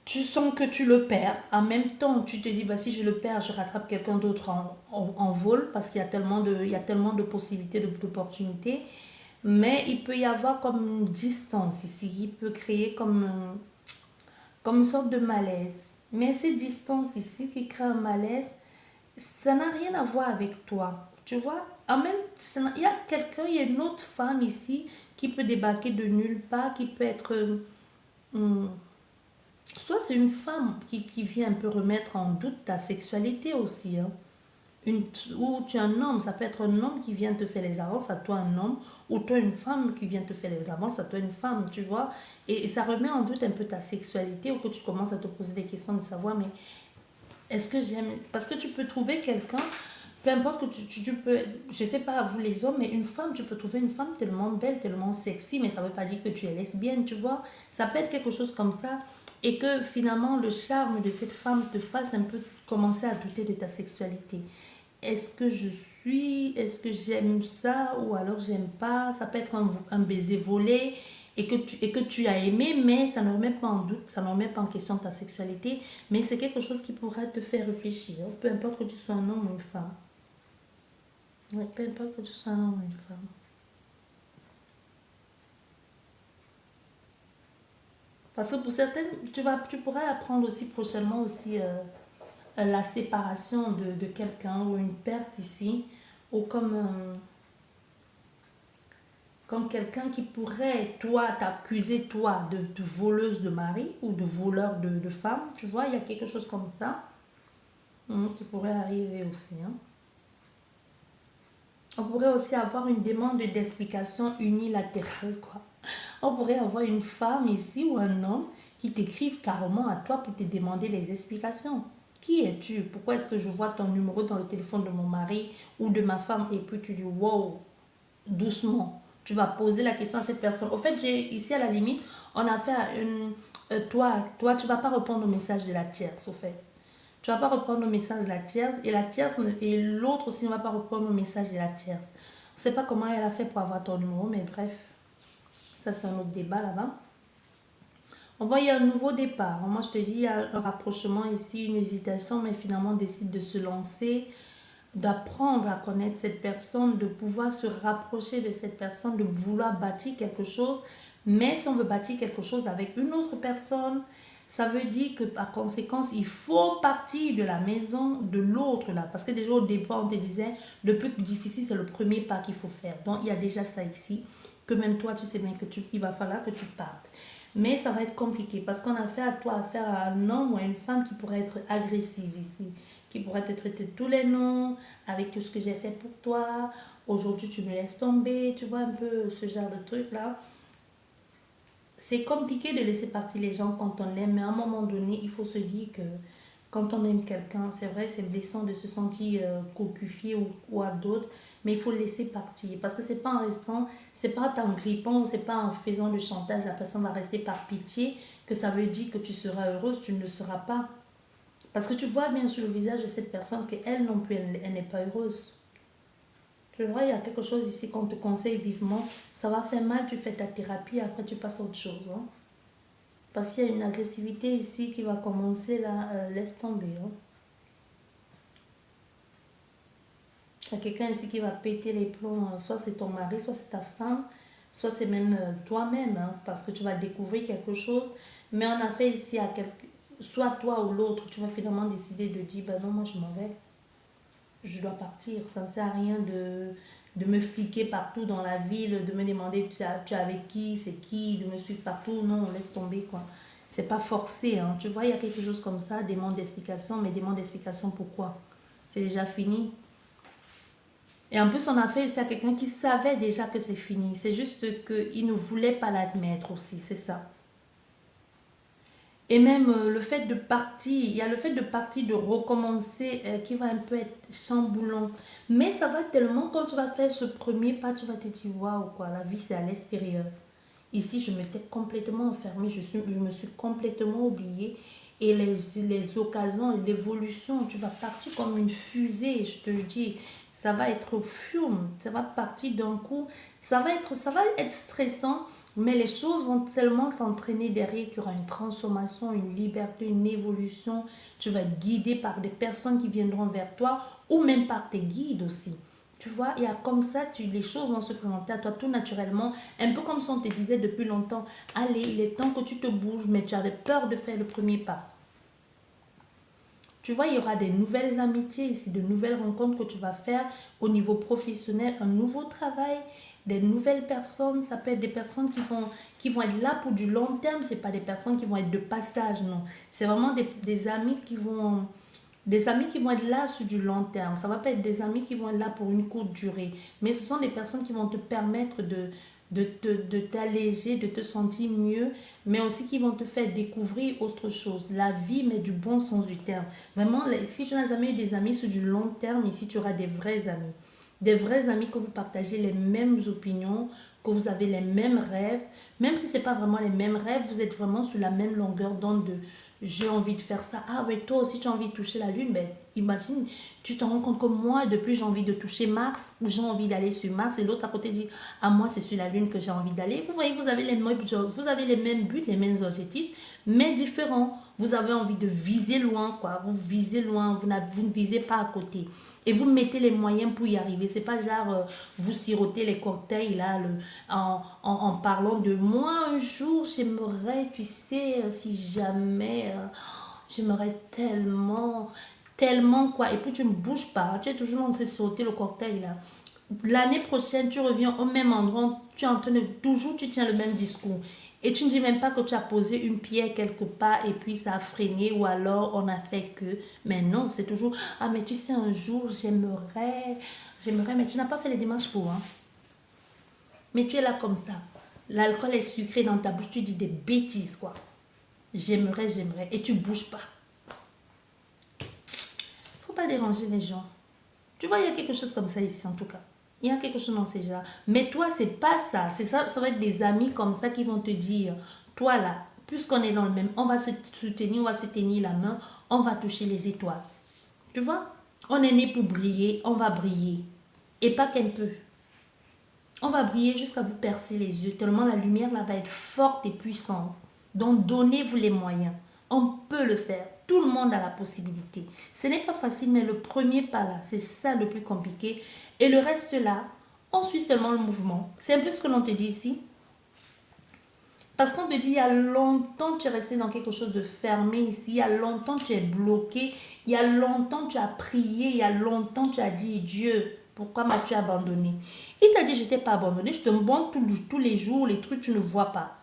tu sens que tu le perds. En même temps, tu te dis, bah, si je le perds, je rattrape quelqu'un d'autre en vol parce qu'il y a il y a tellement de possibilités, d'opportunités. Mais il peut y avoir comme une distance ici. Il peut créer comme une sorte de malaise. Mais cette distance ici qui crée un malaise, Ça n'a rien à voir avec toi. Tu vois, en même il y a quelqu'un, il y a une autre femme ici qui peut débarquer de nulle part, qui peut être... hum, soit c'est une femme qui vient un peu remettre en doute ta sexualité aussi. Hein. Une, ou tu es un homme, ça peut être un homme qui vient te faire les avances à toi, un homme, ou toi, une femme qui vient te faire les avances à toi, une femme, tu vois. Et ça remet en doute un peu ta sexualité, ou que tu commences à te poser des questions de savoir, mais est-ce que j'aime... Parce que tu peux trouver quelqu'un, peu importe que tu peux... Je sais pas, vous les hommes, mais une femme, tu peux trouver une femme tellement belle, tellement sexy, mais ça veut pas dire que tu es lesbienne, tu vois. Ça peut être quelque chose comme ça. Et que finalement, le charme de cette femme te fasse un peu commencer à douter de ta sexualité. Est-ce que je suis, est-ce que j'aime ça ou alors j'aime pas? Ça peut être un baiser volé et que tu as aimé, mais ça ne remet pas en doute, ça ne remet pas en question ta sexualité, mais c'est quelque chose qui pourrait te faire réfléchir, peu importe que tu sois un homme ou une femme. Ouais, peu importe que tu sois un homme ou une femme. Parce que pour certaines, tu pourras apprendre aussi prochainement aussi la séparation de quelqu'un ou une perte ici, ou comme quelqu'un qui pourrait, toi, t'accuser, toi, de voleuse de mari ou de voleur de femme. Tu vois, il y a quelque chose comme ça qui pourrait arriver aussi. Hein. On pourrait aussi avoir une demande d'explication unilatérale, quoi. On pourrait avoir une femme ici ou un homme qui t'écrivent carrément à toi pour te demander les explications. Qui es-tu? Pourquoi est-ce que je vois ton numéro dans le téléphone de mon mari ou de ma femme et puis tu dis wow, doucement. Tu vas poser la question à cette personne. Au fait, j'ai ici à la limite, on a fait une. Toi, tu vas pas répondre au message de la tierce, au fait. Tu vas pas reprendre au message de la tierce et l'autre aussi ne va pas reprendre au message de la tierce. On sait pas comment elle a fait pour avoir ton numéro, mais bref, ça c'est un autre débat là-bas. On voit, il y a un nouveau départ. Moi, je te dis, il y a un rapprochement ici, une hésitation, mais finalement, on décide de se lancer, d'apprendre à connaître cette personne, de pouvoir se rapprocher de cette personne, de vouloir bâtir quelque chose. Mais si on veut bâtir quelque chose avec une autre personne, ça veut dire que par conséquence, il faut partir de la maison de l'autre là. Parce que déjà au départ, on te disait, le plus difficile, c'est le premier pas qu'il faut faire. Donc, il y a déjà ça ici, que même toi, tu sais bien il va falloir que tu partes. Mais ça va être compliqué parce qu'on a affaire à un homme ou à une femme qui pourrait être agressive ici, qui pourrait te traiter de tous les noms, avec tout ce que j'ai fait pour toi. Aujourd'hui, tu me laisses tomber, tu vois un peu ce genre de truc-là. C'est compliqué de laisser partir les gens quand on l'aime, mais à un moment donné, il faut se dire que quand on aime quelqu'un, c'est vrai, c'est blessant de se sentir cocufié ou à d'autres, mais il faut le laisser partir. Parce que c'est pas en restant, c'est pas en grippant ou c'est pas en faisant le chantage, la personne va rester par pitié, que ça veut dire que tu seras heureuse, tu ne le seras pas. Parce que tu vois bien sur le visage de cette personne qu'elle non plus, elle n'est pas heureuse. Tu vois, il y a quelque chose ici qu'on te conseille vivement. Ça va faire mal, tu fais ta thérapie, après tu passes à autre chose. Hein. Parce qu'il y a une agressivité ici qui va commencer là, laisse tomber. Hein. Il y a quelqu'un ici qui va péter les plombs, soit c'est ton mari, soit c'est ta femme, soit c'est même toi-même, hein, parce que tu vas découvrir quelque chose. Mais on a fait ici à soit toi ou l'autre, tu vas finalement décider de dire, ben non, moi je m'en vais, je dois partir. Ça ne sert à rien de me fliquer partout dans la ville, de me demander tu es avec qui, c'est qui, de me suivre partout. Non, laisse tomber quoi. C'est pas forcé, hein. Tu vois, il y a quelque chose comme ça, demande d'explication, mais demande d'explication pourquoi. C'est déjà fini. Et en plus, on a fait ça à quelqu'un qui savait déjà que c'est fini. C'est juste qu'il ne voulait pas l'admettre aussi, c'est ça. Et même le fait de partir, il y a le fait de partir, de recommencer, qui va un peu être chamboulant. Mais ça va tellement, quand tu vas faire ce premier pas, tu vas te dire, waouh, quoi, la vie c'est à l'extérieur. Ici, je m'étais complètement enfermée, je me suis complètement oubliée. Et les occasions, l'évolution, tu vas partir comme une fusée, je te le dis. Ça va être au fume, ça va partir d'un coup. Ça va être stressant, mais les choses vont tellement s'entraîner derrière qu'il y aura une transformation, une liberté, une évolution. Tu vas être guidé par des personnes qui viendront vers toi ou même par tes guides aussi. Tu vois, et comme ça, les choses vont se présenter à toi tout naturellement. Un peu comme si on te disait depuis longtemps, allez, il est temps que tu te bouges, mais tu avais peur de faire le premier pas. Tu vois, il y aura des nouvelles amitiés ici, de nouvelles rencontres que tu vas faire au niveau professionnel, un nouveau travail, des nouvelles personnes. Ça peut être des personnes qui vont être là pour du long terme. Ce n'est pas des personnes qui vont être de passage, non. C'est vraiment des amis qui vont être là sur du long terme. Ça ne va pas être des amis qui vont être là pour une courte durée. Mais ce sont des personnes qui vont te permettre de t'alléger, de te sentir mieux, mais aussi qui vont te faire découvrir autre chose. La vie, mais du bon sens du terme. Vraiment, si tu n'as jamais eu des amis sur du long terme, ici, tu auras des vrais amis. Des vrais amis que vous partagez les mêmes opinions, que vous avez les mêmes rêves. Même si ce n'est pas vraiment les mêmes rêves, vous êtes vraiment sur la même longueur d'onde de j'ai envie de faire ça. Ah, mais toi aussi, tu as envie de toucher la Lune. Ben, imagine, tu te rends compte que moi, depuis, j'ai envie de toucher Mars, ou j'ai envie d'aller sur Mars, et l'autre à côté dit, ah, moi, c'est sur la Lune que j'ai envie d'aller. Vous voyez, vous avez les mêmes buts, les mêmes objectifs, mais différents. Vous avez envie de viser loin, quoi. Vous visez loin, vous ne visez pas à côté. Et vous mettez les moyens pour y arriver. C'est pas genre, vous sirotez les cocktails là, en parlant de moi un jour, j'aimerais, tu sais, si jamais, j'aimerais tellement, tellement quoi. Et puis tu ne bouges pas. Tu es toujours en train de siroter le cocktail là. L'année prochaine, tu reviens au même endroit, tu es en train de, toujours tu tiens le même discours. Et tu ne dis même pas que tu as posé une pierre quelque part et puis ça a freiné ou alors on a fait que. Mais non, c'est toujours, ah mais tu sais, un jour, j'aimerais, mais tu n'as pas fait les démarches pour. Hein. Mais tu es là comme ça. L'alcool est sucré dans ta bouche, tu dis des bêtises quoi. J'aimerais, et tu bouges pas. Faut pas déranger les gens. Tu vois, il y a quelque chose comme ça ici en tout cas. Il y a quelque chose dans ces gens. Mais toi, c'est pas ça. C'est ça, ça va être des amis comme ça qui vont te dire, toi là, puisqu'on est dans le même, on va se soutenir, on va se tenir la main, on va toucher les étoiles. Tu vois? On est né pour briller, on va briller. Et pas qu'un peu. On va briller jusqu'à vous percer les yeux, tellement la lumière là va être forte et puissante. Donc donnez-vous les moyens. On peut le faire. Tout le monde a la possibilité. Ce n'est pas facile, mais le premier pas là, c'est ça le plus compliqué. Et le reste là, on suit seulement le mouvement. C'est un peu ce que l'on te dit ici. Parce qu'on te dit, il y a longtemps tu es resté dans quelque chose de fermé ici. Il y a longtemps tu es bloqué. Il y a longtemps tu as prié. Il y a longtemps tu as dit, Dieu, pourquoi m'as-tu abandonné? Il t'a dit, je ne t'ai pas abandonné. Je te montre tous les jours les trucs, tu ne vois pas.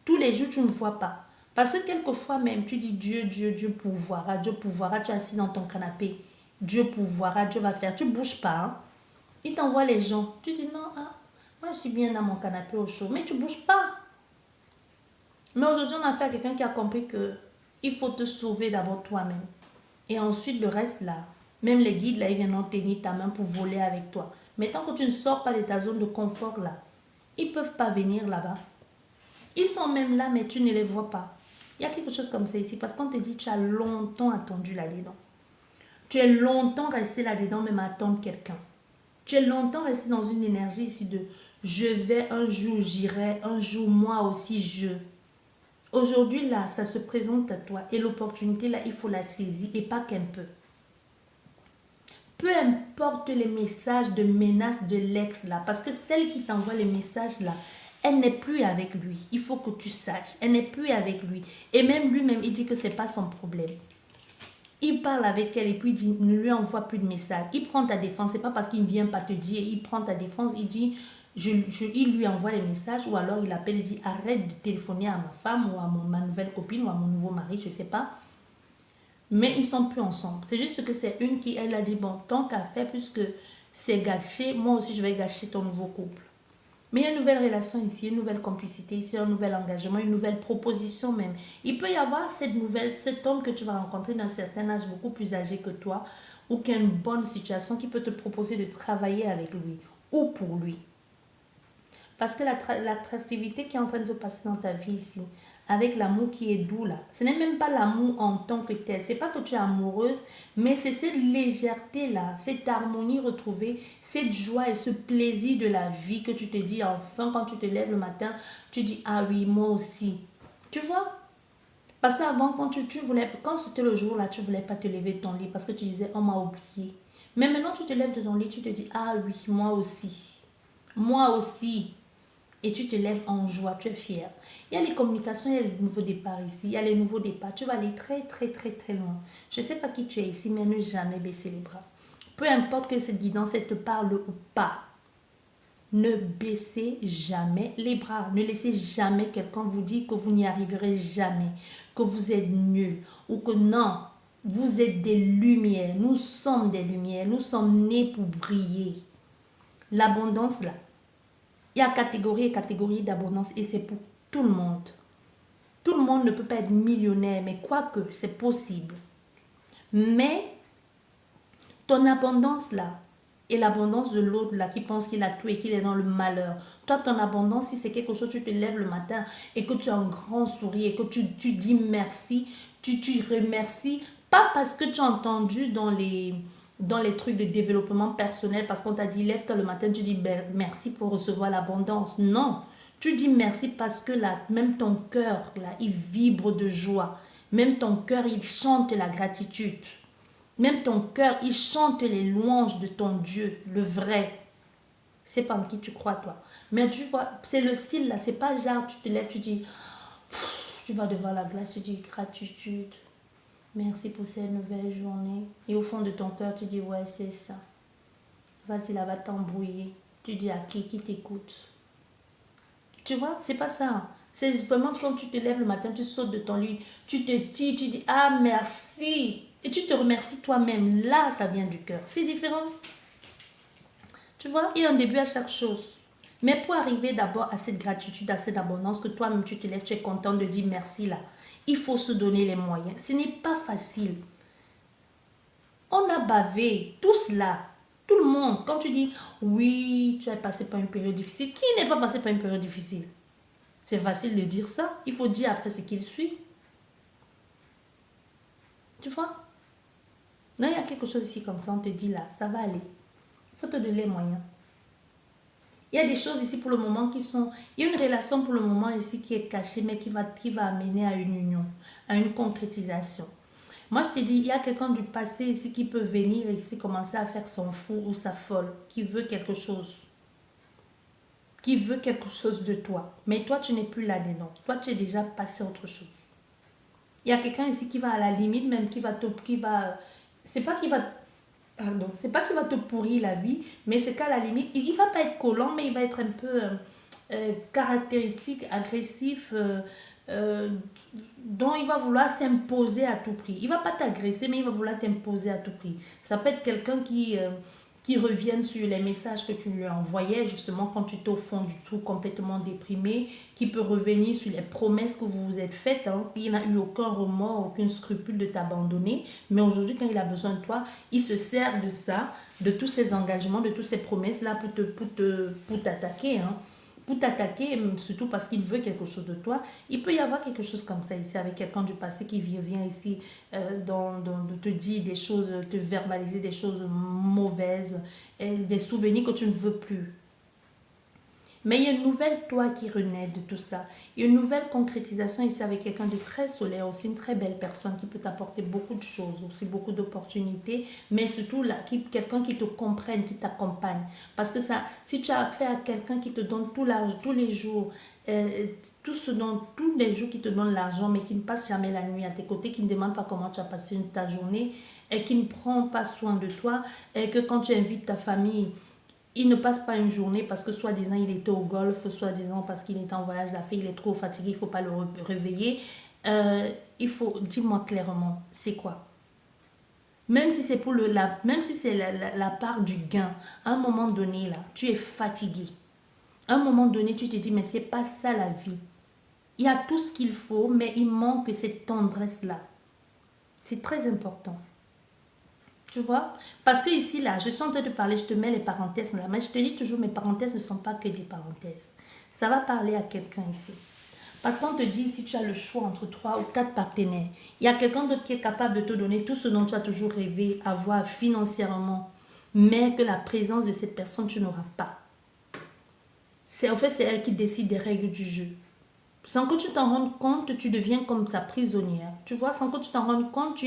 Tous les jours, tu ne vois pas. Parce que quelquefois même, tu dis Dieu, Dieu, Dieu pourvoira, Dieu pourvoira. Tu es assis dans ton canapé. Dieu pourvoira, Dieu va faire. Tu ne bouges pas. Hein? Il t'envoie les gens. Tu dis non, ah, moi je suis bien dans mon canapé au chaud. Mais tu ne bouges pas. Mais aujourd'hui, on a fait à quelqu'un qui a compris que il faut te sauver d'abord toi-même. Et ensuite, le reste là. Même les guides là, ils viennent tenir ta main pour voler avec toi. Mais tant que tu ne sors pas de ta zone de confort là, ils ne peuvent pas venir là-bas. Ils sont même là, mais tu ne les vois pas. Il y a quelque chose comme ça ici, parce qu'on te dit tu as longtemps attendu là-dedans. Tu es longtemps resté là-dedans, même à attendre quelqu'un. Tu es longtemps resté dans une énergie ici de je vais, un jour j'irai, un jour moi aussi je. Aujourd'hui là, ça se présente à toi et l'opportunité là, il faut la saisir et pas qu'un peu. Peu importe les messages de menace de l'ex là, parce que celle qui t'envoie les messages là, elle n'est plus avec lui. Il faut que tu saches. Elle n'est plus avec lui. Et même lui-même, il dit que ce n'est pas son problème. Il parle avec elle et puis il ne lui envoie plus de messages. Il prend ta défense. Ce n'est pas parce qu'il ne vient pas te dire. Il prend ta défense. Il dit, il lui envoie les messages ou alors il appelle et dit, arrête de téléphoner à ma femme ou à ma nouvelle copine ou à mon nouveau mari, je ne sais pas. Mais ils ne sont plus ensemble. C'est juste que c'est une qui, elle a dit, bon, tant qu'à faire, puisque c'est gâché, moi aussi je vais gâcher ton nouveau couple. Mais il y a une nouvelle relation ici, une nouvelle complicité ici, un nouvel engagement, une nouvelle proposition même. Il peut y avoir cet homme que tu vas rencontrer d'un certain âge, beaucoup plus âgé que toi, ou qui a une bonne situation, qui peut te proposer de travailler avec lui ou pour lui. Parce que l'attractivité qui est en train de se passer dans ta vie ici, avec l'amour qui est doux là, ce n'est même pas l'amour en tant que tel. C'est pas que tu es amoureuse, mais c'est cette légèreté là, cette harmonie retrouvée, cette joie et ce plaisir de la vie que tu te dis enfin quand tu te lèves le matin, tu dis ah oui, moi aussi. Tu vois? Parce qu'avant, quand quand c'était le jour là, tu voulais pas te lever de ton lit parce que tu disais on m'a oublié. Mais maintenant tu te lèves de ton lit, tu te dis ah oui, moi aussi. Moi aussi. et tu te lèves en joie, tu es fier. Il y a les communications, il y a les nouveaux départs ici, il y a les nouveaux départs. Tu vas aller très, très, très, très loin. Je ne sais pas qui tu es ici, mais ne jamais baisser les bras. Peu importe que cette guidance, elle te parle ou pas. Ne baissez jamais les bras. Ne laissez jamais quelqu'un vous dire que vous n'y arriverez jamais, que vous êtes nul ou que non, vous êtes des lumières. Nous sommes des lumières. Nous sommes nés pour briller. L'abondance, là, il y a catégorie et catégorie d'abondance et c'est pour tout le monde. Tout le monde ne peut pas être millionnaire, mais quoique, c'est possible. Mais ton abondance, là, et l'abondance de l'autre là qui pense qu'il a tout et qu'il est dans le malheur. Toi, ton abondance, si c'est quelque chose, tu te lèves le matin et que tu as un grand sourire et que tu dis merci, tu remercies, pas parce que tu as entendu dans les trucs de développement personnel, parce qu'on t'a dit lève-toi le matin, tu dis merci pour recevoir l'abondance. Non, tu dis merci parce que là, même ton cœur, là, il vibre de joie. Même ton cœur, il chante la gratitude. Même ton cœur, il chante les louanges de ton Dieu, le vrai. C'est pas en qui tu crois, toi. Mais tu vois, c'est le style là. C'est pas genre, tu te lèves, tu dis, tu vas devant la glace, tu dis gratitude. Merci pour cette nouvelle journée. Et au fond de ton cœur, tu dis, ouais, c'est ça. Vas-y, là, va t'embrouiller. Tu dis à qui t'écoute. Tu vois, c'est pas ça. C'est vraiment quand tu te lèves le matin, tu sautes de ton lit, tu te dis, tu dis, ah, merci. Et tu te remercies toi-même. Là, ça vient du cœur. C'est différent. Tu vois, il y a un début à chaque chose. Mais pour arriver d'abord à cette gratitude, à cette abondance, que toi-même tu te lèves, tu es content de dire merci là. Il faut se donner les moyens. Ce n'est pas facile. On a bavé, tous là, tout le monde. Quand tu dis, oui, tu as passé par une période difficile, qui n'est pas passé par une période difficile? C'est facile de dire ça. Il faut dire après ce qu'il suit. Tu vois? Non, il y a quelque chose ici comme ça, on te dit là, ça va aller. Il faut te donner les moyens. Il y a des choses ici pour le moment qui sont... Il y a une relation pour le moment ici qui est cachée, mais qui va amener à une union, à une concrétisation. Moi, je te dis, il y a quelqu'un du passé ici qui peut venir ici commencer à faire son fou ou sa folle, qui veut quelque chose. Qui veut quelque chose de toi. Mais toi, tu n'es plus là-dedans. Toi, tu es déjà passé à autre chose. Il y a quelqu'un ici qui va à la limite, même c'est pas qu'il va te pourrir la vie, mais c'est qu'à la limite, il va pas être collant, mais il va être un peu caractéristique, agressif, dont il va vouloir s'imposer à tout prix. Il va pas t'agresser, mais il va vouloir t'imposer à tout prix. Ça peut être quelqu'un qui revienne sur les messages que tu lui envoyais justement quand tu étais au fond du trou complètement déprimé, qui peut revenir sur les promesses que vous vous êtes faites. Hein. Il n'a eu aucun remords, aucun scrupule de t'abandonner, mais aujourd'hui quand il a besoin de toi, il se sert de ça, de tous ces engagements, de toutes ces promesses là pour t'attaquer. Hein. Pour t'attaquer, surtout parce qu'il veut quelque chose de toi. Il peut y avoir quelque chose comme ça ici avec quelqu'un du passé qui vient ici de te dire des choses, te verbaliser des choses mauvaises, et des souvenirs que tu ne veux plus. Mais il y a une nouvelle toi qui renaît de tout ça. Il y a une nouvelle concrétisation ici avec quelqu'un de très solaire, aussi une très belle personne qui peut t'apporter beaucoup de choses, aussi beaucoup d'opportunités, mais surtout là, quelqu'un qui te comprenne, qui t'accompagne. Parce que ça, si tu as affaire à quelqu'un qui te donne tous les jours, tous les jours qui te donne l'argent, mais qui ne passe jamais la nuit à tes côtés, qui ne demande pas comment tu as passé ta journée, et qui ne prend pas soin de toi, et que quand tu invites ta famille, il ne passe pas une journée parce que soi-disant il était au golf, soi-disant parce qu'il était en voyage d'affaires, il est trop fatigué, il ne faut pas le réveiller. Dis-moi clairement, c'est quoi? Même si c'est la part du gain, à un moment donné, là, tu es fatigué. À un moment donné, tu te dis, mais c'est pas ça la vie. Il y a tout ce qu'il faut, mais il manque cette tendresse-là. C'est très important. Tu vois? Parce que ici, là, je suis en train de parler, je te mets les parenthèses là, mais je te dis toujours, mes parenthèses ne sont pas que des parenthèses. Ça va parler à quelqu'un ici. Parce qu'on te dit, si tu as le choix entre 3 ou 4 partenaires, il y a quelqu'un d'autre qui est capable de te donner tout ce dont tu as toujours rêvé, avoir financièrement, mais que la présence de cette personne, tu n'auras pas. En fait, c'est elle qui décide des règles du jeu. Sans que tu t'en rendes compte, tu deviens comme sa prisonnière. Tu vois, sans que tu t'en rendes compte,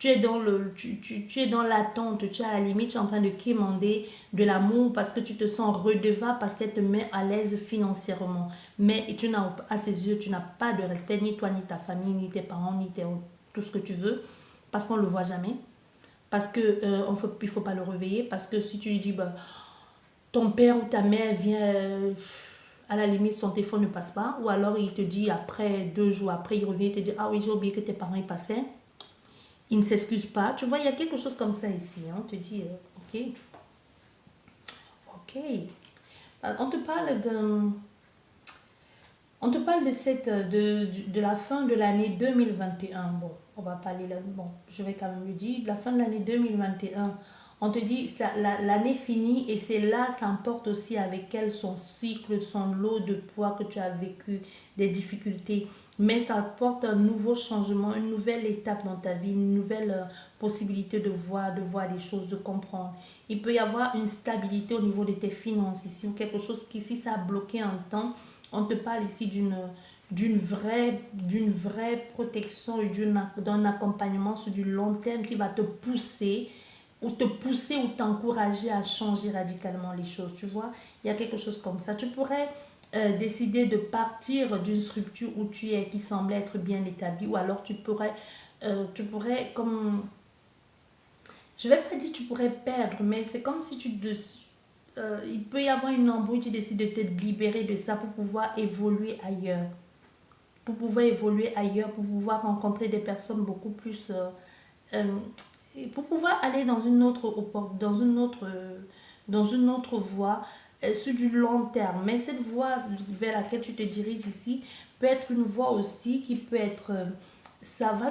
Tu es dans tu es dans l'attente, tu es à la limite, tu es en train de quémander de l'amour parce que tu te sens redevable, parce qu'elle te met à l'aise financièrement. Mais tu n'as, à ses yeux, tu n'as pas de respect, ni toi, ni ta famille, ni tes parents, ni tout ce que tu veux, parce qu'on ne le voit jamais. Parce que il faut pas le réveiller, parce que si tu lui dis, bah, ton père ou ta mère vient, à la limite, son téléphone ne passe pas, ou alors il te dit après, 2 jours après, il revient et te dit, ah oui, j'ai oublié que tes parents y passaient. Il ne s'excuse pas. Tu vois, il y a quelque chose comme ça ici. Hein. On te dit, ok, ok. On te parle de la fin de l'année 2021. Bon, on va parler là. Bon, je vais quand même le dire. De la fin de l'année 2021. On te dit, l'année finie et c'est là, ça emporte aussi avec elle son cycle, son lot de poids que tu as vécu, des difficultés. Mais ça apporte un nouveau changement, une nouvelle étape dans ta vie, une nouvelle possibilité de voir les choses, de comprendre. Il peut y avoir une stabilité au niveau de tes finances ici, ou quelque chose qui, si ça a bloqué un temps, on te parle ici d'une vraie protection et d'un accompagnement sur du long terme qui va te pousser ou t'encourager à changer radicalement les choses, tu vois. Il y a quelque chose comme ça. Tu pourrais décider de partir d'une structure où tu es, qui semblait être bien établie, ou alors comme, je vais pas dire tu pourrais perdre, mais c'est comme si il peut y avoir une embrouille, tu décides de te libérer de ça pour pouvoir évoluer ailleurs. Pour pouvoir évoluer ailleurs, pour pouvoir rencontrer des personnes beaucoup plus... euh, pour pouvoir aller dans une autre voie sur du long terme. Mais cette voie vers laquelle tu te diriges ici peut être une voie aussi qui peut être... ça va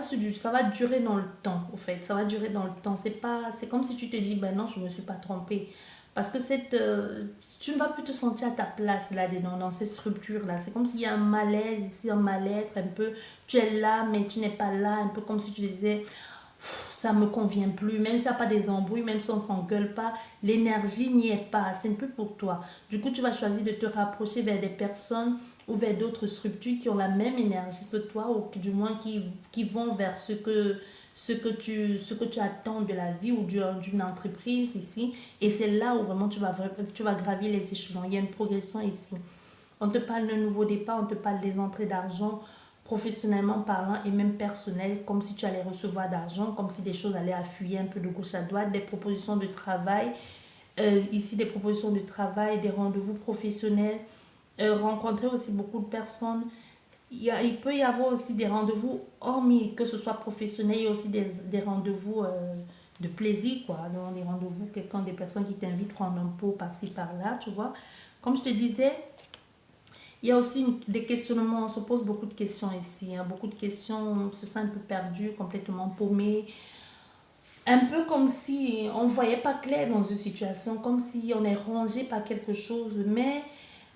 durer dans le temps, au fait. Ça va durer dans le temps. C'est comme si tu te dis, ben non, je ne me suis pas trompée. Parce que tu ne vas plus te sentir à ta place là-dedans, dans ces structures-là. C'est comme s'il y a un malaise ici, un mal-être un peu. Tu es là, mais tu n'es pas là. Un peu comme si tu disais, ça me convient plus, même si ça n'a pas des embrouilles, même si on s'engueule pas, l'énergie n'y est pas, c'est un peu pour toi. Du coup, tu vas choisir de te rapprocher vers des personnes ou vers d'autres structures qui ont la même énergie que toi, ou du moins qui vont vers ce que tu attends de la vie ou d'une entreprise ici. Et c'est là où vraiment tu vas gravir les échelons. Il y a une progression ici. On te parle d'un nouveau départ, on te parle des entrées d'argent, professionnellement parlant et même personnel, comme si tu allais recevoir d'argent, comme si des choses allaient affluer un peu de gauche à droite, des propositions de travail, ici des propositions de travail, des rendez-vous professionnels, rencontrer aussi beaucoup de personnes. Il peut y avoir aussi des rendez-vous, hormis que ce soit professionnel, il y a aussi des rendez-vous de plaisir, quoi. Donc, des rendez-vous, des personnes qui t'invitent prendre un pot par-ci, par-là, tu vois. Comme je te disais, il y a aussi des questionnements, on se pose beaucoup de questions ici, hein, beaucoup de questions, on se sent un peu perdu, complètement paumé, un peu comme si on ne voyait pas clair dans une situation, comme si on est rongé par quelque chose, mais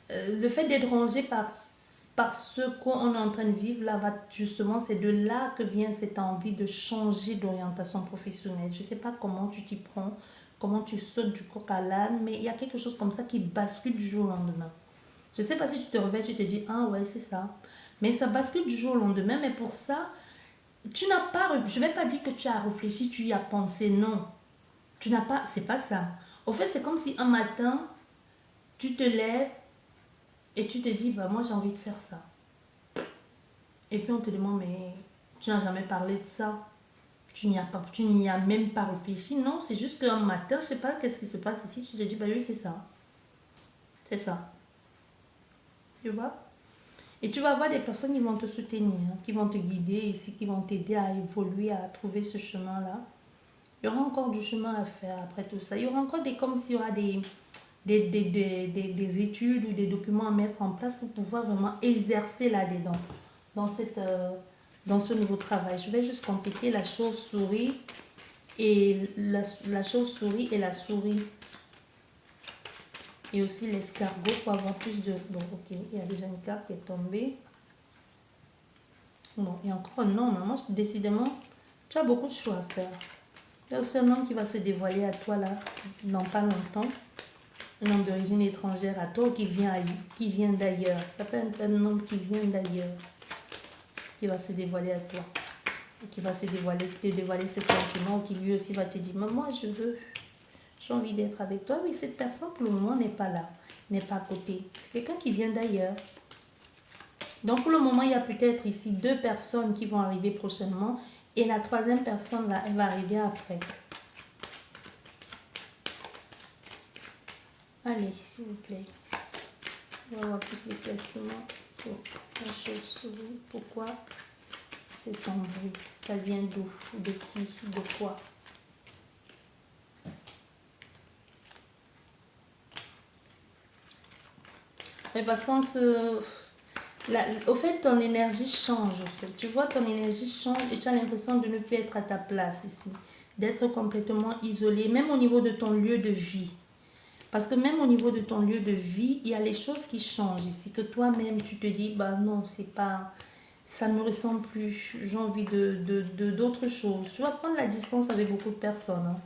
le fait d'être rongé par ce qu'on est en train de vivre, là, justement, c'est de là que vient cette envie de changer d'orientation professionnelle. Je ne sais pas comment tu t'y prends, comment tu sautes du coq à l'âne, mais il y a quelque chose comme ça qui bascule du jour au lendemain. Je ne sais pas si tu te réveilles, tu te dis, ah ouais, c'est ça. Mais ça bascule du jour au lendemain. Mais pour ça, tu n'as pas, je ne vais pas dire que tu as réfléchi, tu y as pensé. Non. Tu n'as pas, c'est pas ça. Au fait, c'est comme si un matin, tu te lèves et tu te dis, bah moi j'ai envie de faire ça. Et puis on te demande, mais tu n'as jamais parlé de ça. Tu n'y as même pas réfléchi. Non, c'est juste qu'un matin, je ne sais pas qu'est-ce qui se passe ici, tu te dis, bah oui, c'est ça. C'est ça. Tu vois? Et tu vas avoir des personnes qui vont te soutenir, hein, qui vont te guider ici, qui vont t'aider à évoluer, à trouver ce chemin-là. Il y aura encore du chemin à faire après tout ça. Il y aura encore comme s'il y aura des études ou des documents à mettre en place pour pouvoir vraiment exercer là-dedans, dans ce nouveau travail. Je vais juste compléter la chauve-souris et la chauve-souris et la souris. Et aussi l'escargot pour avoir plus de... Bon, ok, il y a déjà une carte qui est tombée. Bon, et encore un homme. Moi, décidément, tu as beaucoup de choix à faire. Il y a aussi un homme qui va se dévoiler à toi, là, dans pas longtemps. Un homme d'origine étrangère à toi qui vient d'ailleurs. Ça peut être un homme qui vient d'ailleurs, qui va se dévoiler à toi. qui va se dévoiler, te dévoiler ses sentiments, ou qui lui aussi va te dire, mais moi j'ai envie d'être avec toi, mais cette personne pour le moment n'est pas là, n'est pas à côté. C'est quelqu'un qui vient d'ailleurs. Donc pour le moment, il y a peut-être ici 2 personnes qui vont arriver prochainement et la 3e personne là, elle va arriver après. Allez, s'il vous plaît. On va voir plus d'éclaircissement pour la chose sur vous. Pourquoi c'est en bruit? Ça vient d'où? De qui? De quoi? Mais parce qu'on se... au fait, ton énergie change. Tu vois, ton énergie change et tu as l'impression de ne plus être à ta place ici. D'être complètement isolé, même au niveau de ton lieu de vie. Parce que même au niveau de ton lieu de vie, il y a les choses qui changent ici. Que toi-même, tu te dis, bah non, c'est pas... Ça ne me ressemble plus. J'ai envie d'autres choses. Tu vas prendre la distance avec beaucoup de personnes. Hein.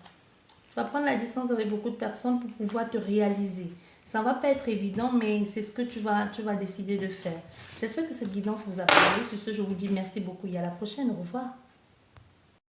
Tu vas prendre la distance avec beaucoup de personnes pour pouvoir te réaliser. Ça ne va pas être évident, mais c'est ce que tu vas décider de faire. J'espère que cette guidance vous a parlé. Sur ce, je vous dis merci beaucoup et à la prochaine. Au revoir.